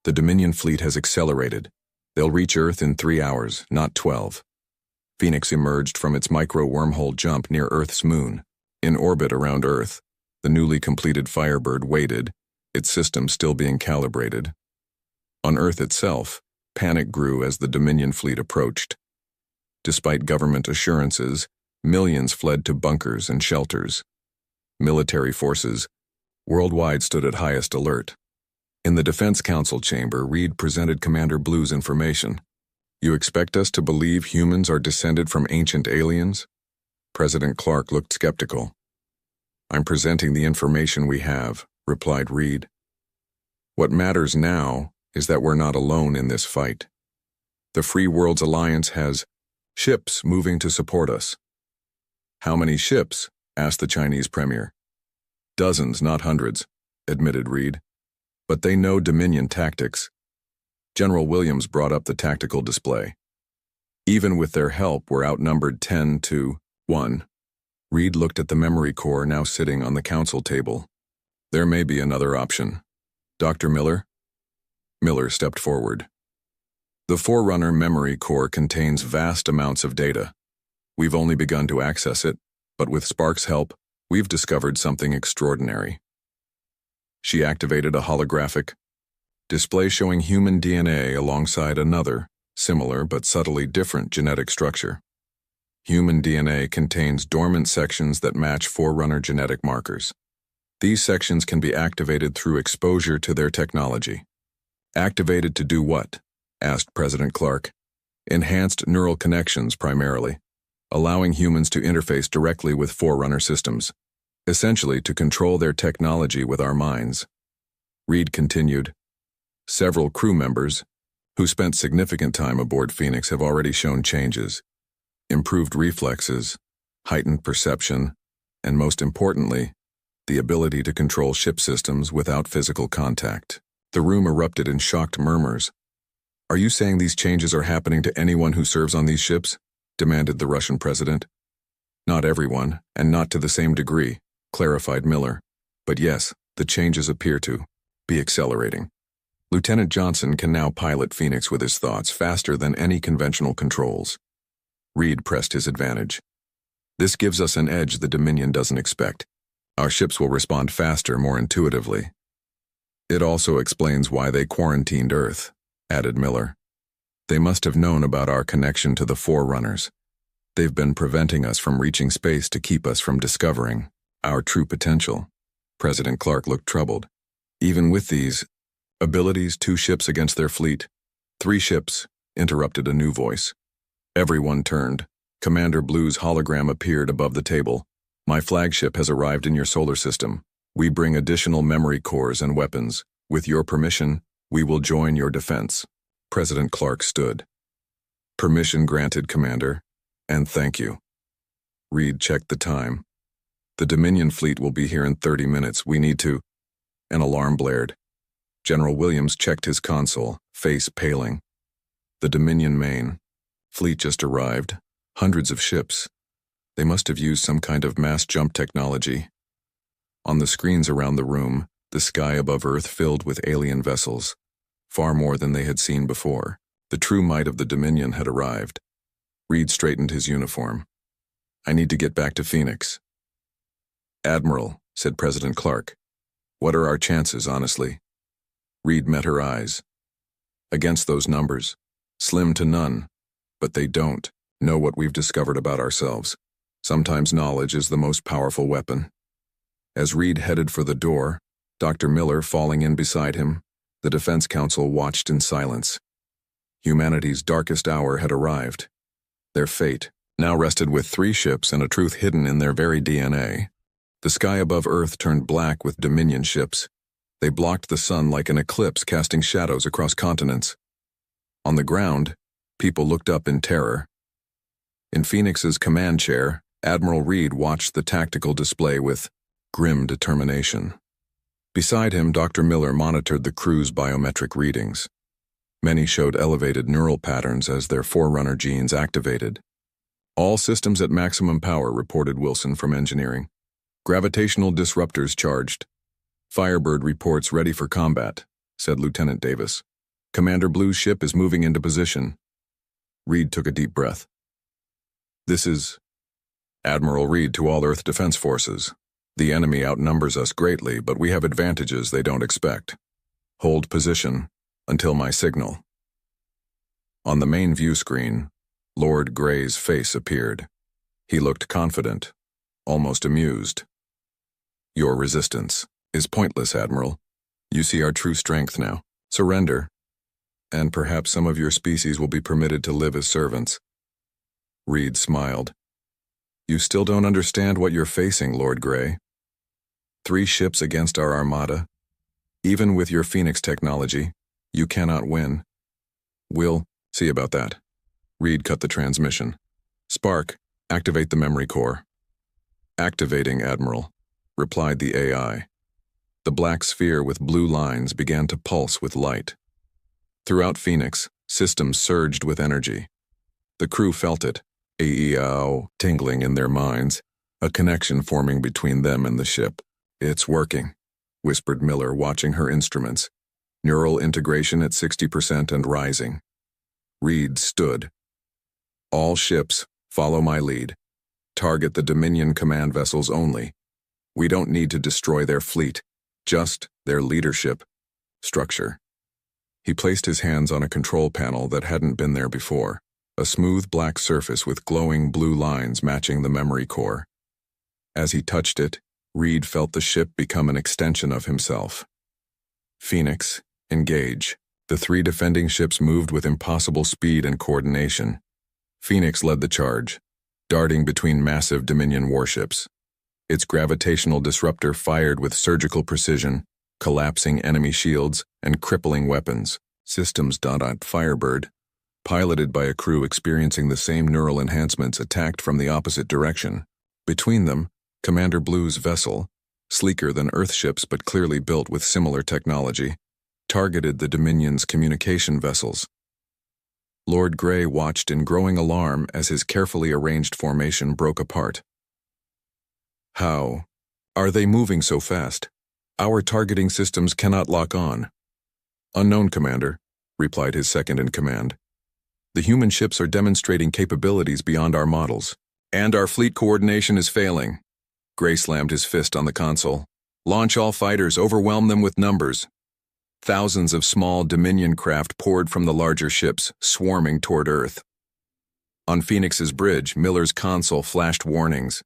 The Dominion fleet has accelerated. They'll reach Earth in 3 hours, not 12. Phoenix emerged from its micro-wormhole jump near Earth's moon. In orbit around Earth, the newly completed Firebird waited, its system still being calibrated. On Earth itself, panic grew as the Dominion fleet approached. Despite government assurances, millions fled to bunkers and shelters. Military forces worldwide stood at highest alert. In the Defense Council chamber, Reed presented Commander Blue's information. You expect us to believe humans are descended from ancient aliens? President Clark looked skeptical. I'm presenting the information we have, replied Reed. What matters now is that we're not alone in this fight. The Free Worlds Alliance has ships moving to support us. How many ships? Asked the Chinese premier. Dozens, not hundreds, admitted Reed. But they know Dominion tactics. General Williams brought up the tactical display. Even with their help, we're outnumbered 10 to 1. Reed looked at the memory core now sitting on the council table. There may be another option. Dr. Miller? Miller stepped forward. The Forerunner memory core contains vast amounts of data. We've only begun to access it, but with Spark's help, we've discovered something extraordinary. She activated a holographic display showing human DNA alongside another, similar but subtly different genetic structure. Human DNA contains dormant sections that match Forerunner genetic markers. These sections can be activated through exposure to their technology. Activated to do what? Asked President Clark. Enhanced neural connections primarily, allowing humans to interface directly with Forerunner systems, essentially to control their technology with our minds. Reed continued. Several crew members, who spent significant time aboard Phoenix, have already shown changes. Improved reflexes, heightened perception, and most importantly, the ability to control ship systems without physical contact. The room erupted in shocked murmurs. Are you saying these changes are happening to anyone who serves on these ships? Demanded the Russian president. Not everyone, and not to the same degree, clarified Miller. But yes, the changes appear to be accelerating. Lieutenant Johnson can now pilot Phoenix with his thoughts faster than any conventional controls. Reed pressed his advantage. This gives us an edge the Dominion doesn't expect. Our ships will respond faster, more intuitively. It also explains why they quarantined Earth, added Miller. They must have known about our connection to the Forerunners. They've been preventing us from reaching space to keep us from discovering our true potential. President Clark looked troubled. Even with these abilities, 2 ships against their fleet. 3 ships, interrupted a new voice. Everyone turned. Commander Blue's hologram appeared above the table. My flagship has arrived in your solar system. We bring additional memory cores and weapons. With your permission, we will join your defense. President Clark stood. Permission granted, Commander, and thank you. Reed checked the time. The Dominion fleet will be here in 30 minutes. We need to... An alarm blared. General Williams checked his console, face paling. The Dominion main fleet just arrived. Hundreds of ships. They must have used some kind of mass jump technology. On the screens around the room, the sky above Earth filled with alien vessels. Far more than they had seen before. The true might of the Dominion had arrived. Reed straightened his uniform. I need to get back to Phoenix. Admiral, said President Clark. What are our chances, honestly? Reed met her eyes. Against those numbers. Slim to none. But they don't know what we've discovered about ourselves. Sometimes knowledge is the most powerful weapon. As Reed headed for the door, Dr. Miller falling in beside him, the Defense Council watched in silence. Humanity's darkest hour had arrived. Their fate now rested with 3 ships and a truth hidden in their very DNA. The sky above Earth turned black with Dominion ships. They blocked the sun like an eclipse, casting shadows across continents. On the ground, people looked up in terror. In Phoenix's command chair, Admiral Reed watched the tactical display with grim determination. Beside him, Dr. Miller monitored the crew's biometric readings. Many showed elevated neural patterns as their Forerunner genes activated. All systems at maximum power, reported Wilson from engineering. Gravitational disruptors charged. Firebird reports ready for combat, said Lieutenant Davis. Commander Blue's ship is moving into position. Reed took a deep breath. This is Admiral Reed to all Earth Defense Forces. The enemy outnumbers us greatly, but we have advantages they don't expect. Hold position until my signal. On the main view screen, Lord Gray's face appeared. He looked confident, almost amused. Your resistance is pointless, Admiral. You see our true strength now. Surrender, and perhaps some of your species will be permitted to live as servants. Reed smiled. You still don't understand what you're facing, Lord Gray. 3 ships against our armada. Even with your Phoenix technology, you cannot win. We'll see about that. Reed cut the transmission. Spark, activate the memory core. Activating, Admiral, replied the AI. The black sphere with blue lines began to pulse with light. Throughout Phoenix, systems surged with energy. The crew felt it, AEO tingling in their minds, a connection forming between them and the ship. It's working, whispered Miller, watching her instruments. Neural integration at 60% and rising. Reed stood. All ships, follow my lead. Target the Dominion command vessels only. We don't need to destroy their fleet, just their leadership structure. He placed his hands on a control panel that hadn't been there before, a smooth black surface with glowing blue lines matching the memory core. As he touched it, Reed felt the ship become an extension of himself. Phoenix, engage. The three defending ships moved with impossible speed and coordination. Phoenix led the charge, darting between massive Dominion warships. Its gravitational disruptor fired with surgical precision, collapsing enemy shields and crippling weapons. Systems. Firebird, piloted by a crew experiencing the same neural enhancements, attacked from the opposite direction. Between them, Commander Blue's vessel, sleeker than Earth ships but clearly built with similar technology, targeted the Dominion's communication vessels. Lord Grey watched in growing alarm as his carefully arranged formation broke apart. How are they moving so fast? Our targeting systems cannot lock on. Unknown, Commander, replied his second-in-command. The human ships are demonstrating capabilities beyond our models, and our fleet coordination is failing. Grey slammed his fist on the console. Launch all fighters, overwhelm them with numbers. Thousands of small Dominion craft poured from the larger ships, swarming toward Earth. On Phoenix's bridge, Miller's console flashed warnings.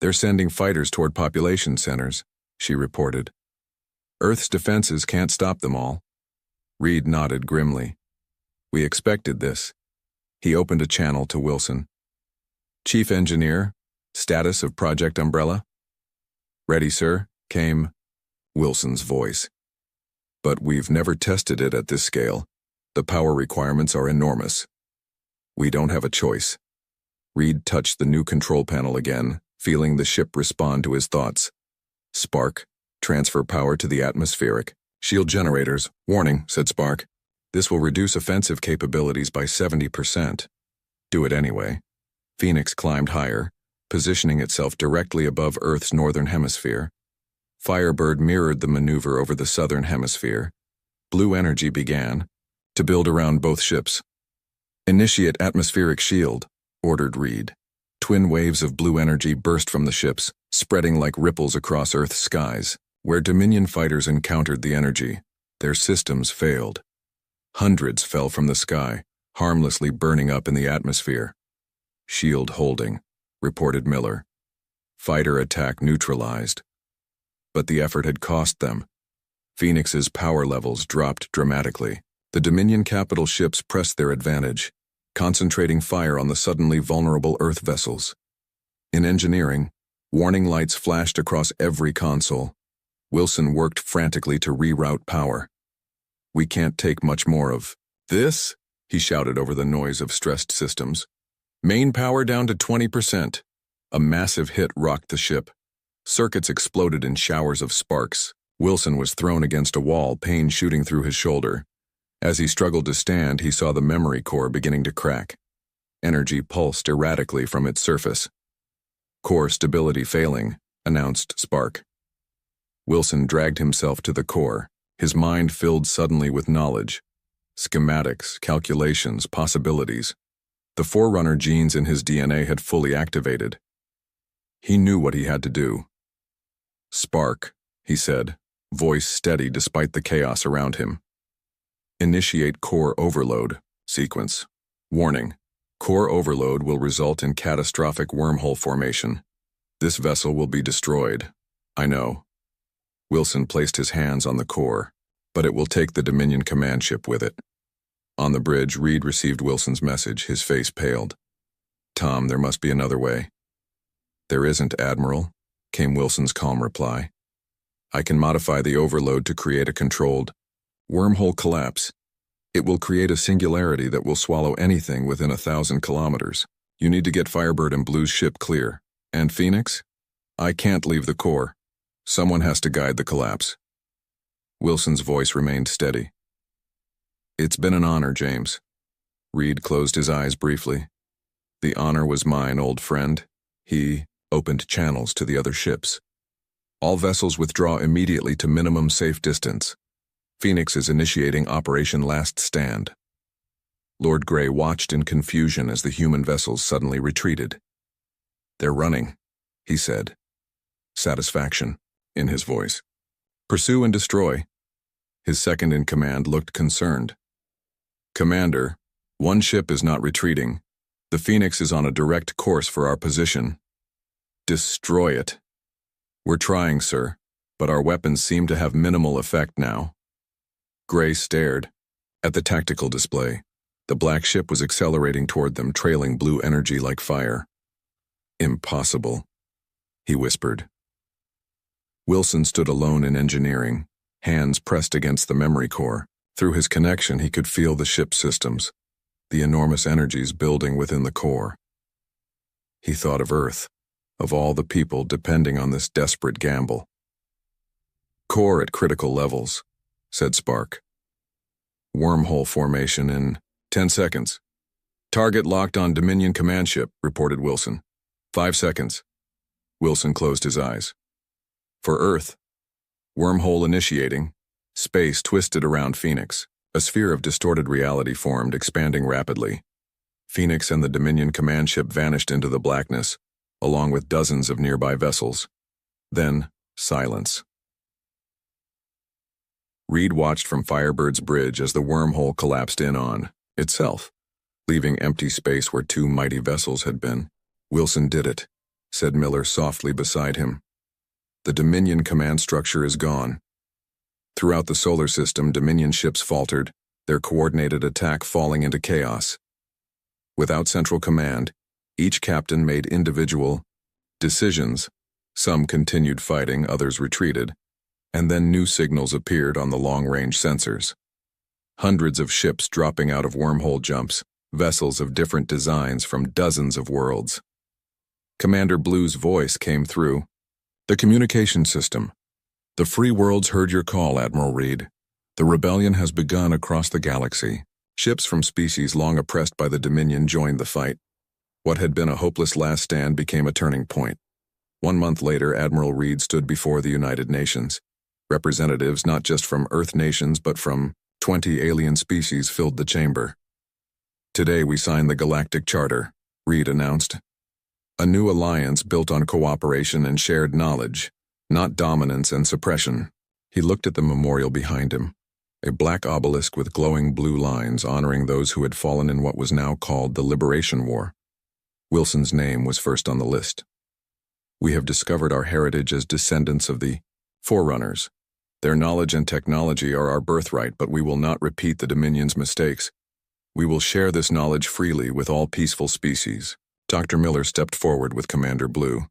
They're sending fighters toward population centers, she reported. Earth's defenses can't stop them all. Reed nodded grimly. We expected this. He opened a channel to Wilson. Chief Engineer, status of Project Umbrella? Ready, sir, came Wilson's voice. But we've never tested it at this scale. The power requirements are enormous. We don't have a choice. Reed touched the new control panel again, feeling the ship respond to his thoughts. Spark, transfer power to the atmospheric. Shield generators. Warning, said Spark. This will reduce offensive capabilities by 70%. Do it anyway. Phoenix climbed higher, positioning itself directly above Earth's northern hemisphere. Firebird mirrored the maneuver over the southern hemisphere. Blue energy began to build around both ships. Initiate atmospheric shield, ordered Reed. Twin waves of blue energy burst from the ships, spreading like ripples across Earth's skies. Where Dominion fighters encountered the energy, their systems failed. Hundreds fell from the sky, harmlessly burning up in the atmosphere. Shield holding, reported Miller. Fighter attack neutralized. But the effort had cost them. Phoenix's power levels dropped dramatically. The Dominion capital ships pressed their advantage, concentrating fire on the suddenly vulnerable Earth vessels. In engineering, warning lights flashed across every console. Wilson worked frantically to reroute power. We can't take much more of this, he shouted over the noise of stressed systems. Main power down to 20%. A massive hit rocked the ship. Circuits exploded in showers of sparks. Wilson was thrown against a wall, pain shooting through his shoulder. As he struggled to stand, he saw the memory core beginning to crack. Energy pulsed erratically from its surface. Core stability failing, announced Spark. Wilson dragged himself to the core, his mind filled suddenly with knowledge. Schematics, calculations, possibilities. The Forerunner genes in his DNA had fully activated. He knew what he had to do. Spark, he said, voice steady despite the chaos around him. Initiate core overload sequence. Warning. Core overload will result in catastrophic wormhole formation. This vessel will be destroyed. I know. Wilson placed his hands on the core, but it will take the Dominion command ship with it. On the bridge, Reed received Wilson's message, his face paled. Tom, there must be another way. There isn't, Admiral, came Wilson's calm reply. I can modify the overload to create a controlled wormhole collapse. It will create a singularity that will swallow anything within 1,000 kilometers. You need to get Firebird and Blue's ship clear. And Phoenix? I can't leave the core. Someone has to guide the collapse. Wilson's voice remained steady. It's been an honor, James. Reed closed his eyes briefly. The honor was mine, old friend. He opened channels to the other ships. All vessels withdraw immediately to minimum safe distance. Phoenix is initiating Operation Last Stand. Lord Grey watched in confusion as the human vessels suddenly retreated. "They're running," he said, satisfaction in his voice. "Pursue and destroy." His second-in-command looked concerned. "Commander, one ship is not retreating. The Phoenix is on a direct course for our position. Destroy it." "We're trying, sir, but our weapons seem to have minimal effect now." Grey stared at the tactical display. The black ship was accelerating toward them, trailing blue energy like fire. "Impossible," he whispered. Wilson stood alone in engineering, hands pressed against the memory core. Through his connection, he could feel the ship's systems, the enormous energies building within the core. He thought of Earth, of all the people depending on this desperate gamble. "Core at critical levels," said Spark. "Wormhole formation in 10 seconds. Target locked on Dominion command ship," reported Wilson. 5 seconds. Wilson closed his eyes. "For Earth. Wormhole initiating." Space twisted around Phoenix. A sphere of distorted reality formed, expanding rapidly. Phoenix and the Dominion command ship vanished into the blackness, along with dozens of nearby vessels. Then, silence. Reed watched from Firebird's bridge as the wormhole collapsed in on itself, leaving empty space where 2 mighty vessels had been. "Wilson did it," said Miller softly beside him. "The Dominion command structure is gone." Throughout the solar system, Dominion ships faltered, their coordinated attack falling into chaos. Without central command, each captain made individual decisions. Some continued fighting, others retreated, and then new signals appeared on the long-range sensors. Hundreds of ships dropping out of wormhole jumps, vessels of different designs from dozens of worlds. Commander Blue's voice came through. "The communication system. The free worlds heard your call, Admiral Reed. The rebellion has begun across the galaxy. Ships from species long oppressed by the Dominion joined the fight. What had been a hopeless last stand became a turning point." 1 month later, Admiral Reed stood before the United Nations. Representatives not just from Earth nations but from 20 alien species filled the chamber. "Today we signed the Galactic Charter," Reed announced. "A new alliance built on cooperation and shared knowledge, not dominance and suppression." He looked at the memorial behind him, a black obelisk with glowing blue lines honoring those who had fallen in what was now called the Liberation War. Wilson's name was first on the list. "We have discovered our heritage as descendants of the Forerunners. Their knowledge and technology are our birthright, but we will not repeat the Dominion's mistakes. We will share this knowledge freely with all peaceful species." Dr. Miller stepped forward with Commander Blue.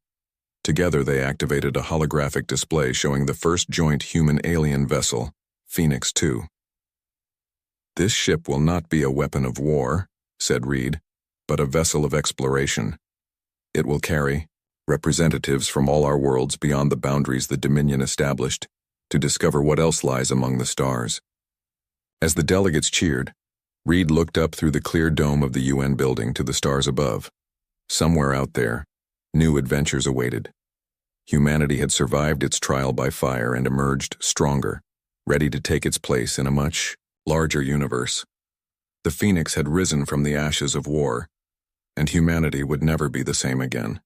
Together they activated a holographic display showing the first joint human-alien vessel, Phoenix 2. "This ship will not be a weapon of war," said Reed, "but a vessel of exploration. It will carry representatives from all our worlds beyond the boundaries the Dominion established to discover what else lies among the stars." As the delegates cheered, Reed looked up through the clear dome of the UN building to the stars above. Somewhere out there, new adventures awaited. Humanity had survived its trial by fire and emerged stronger, ready to take its place in a much larger universe. The Phoenix had risen from the ashes of war, and humanity would never be the same again.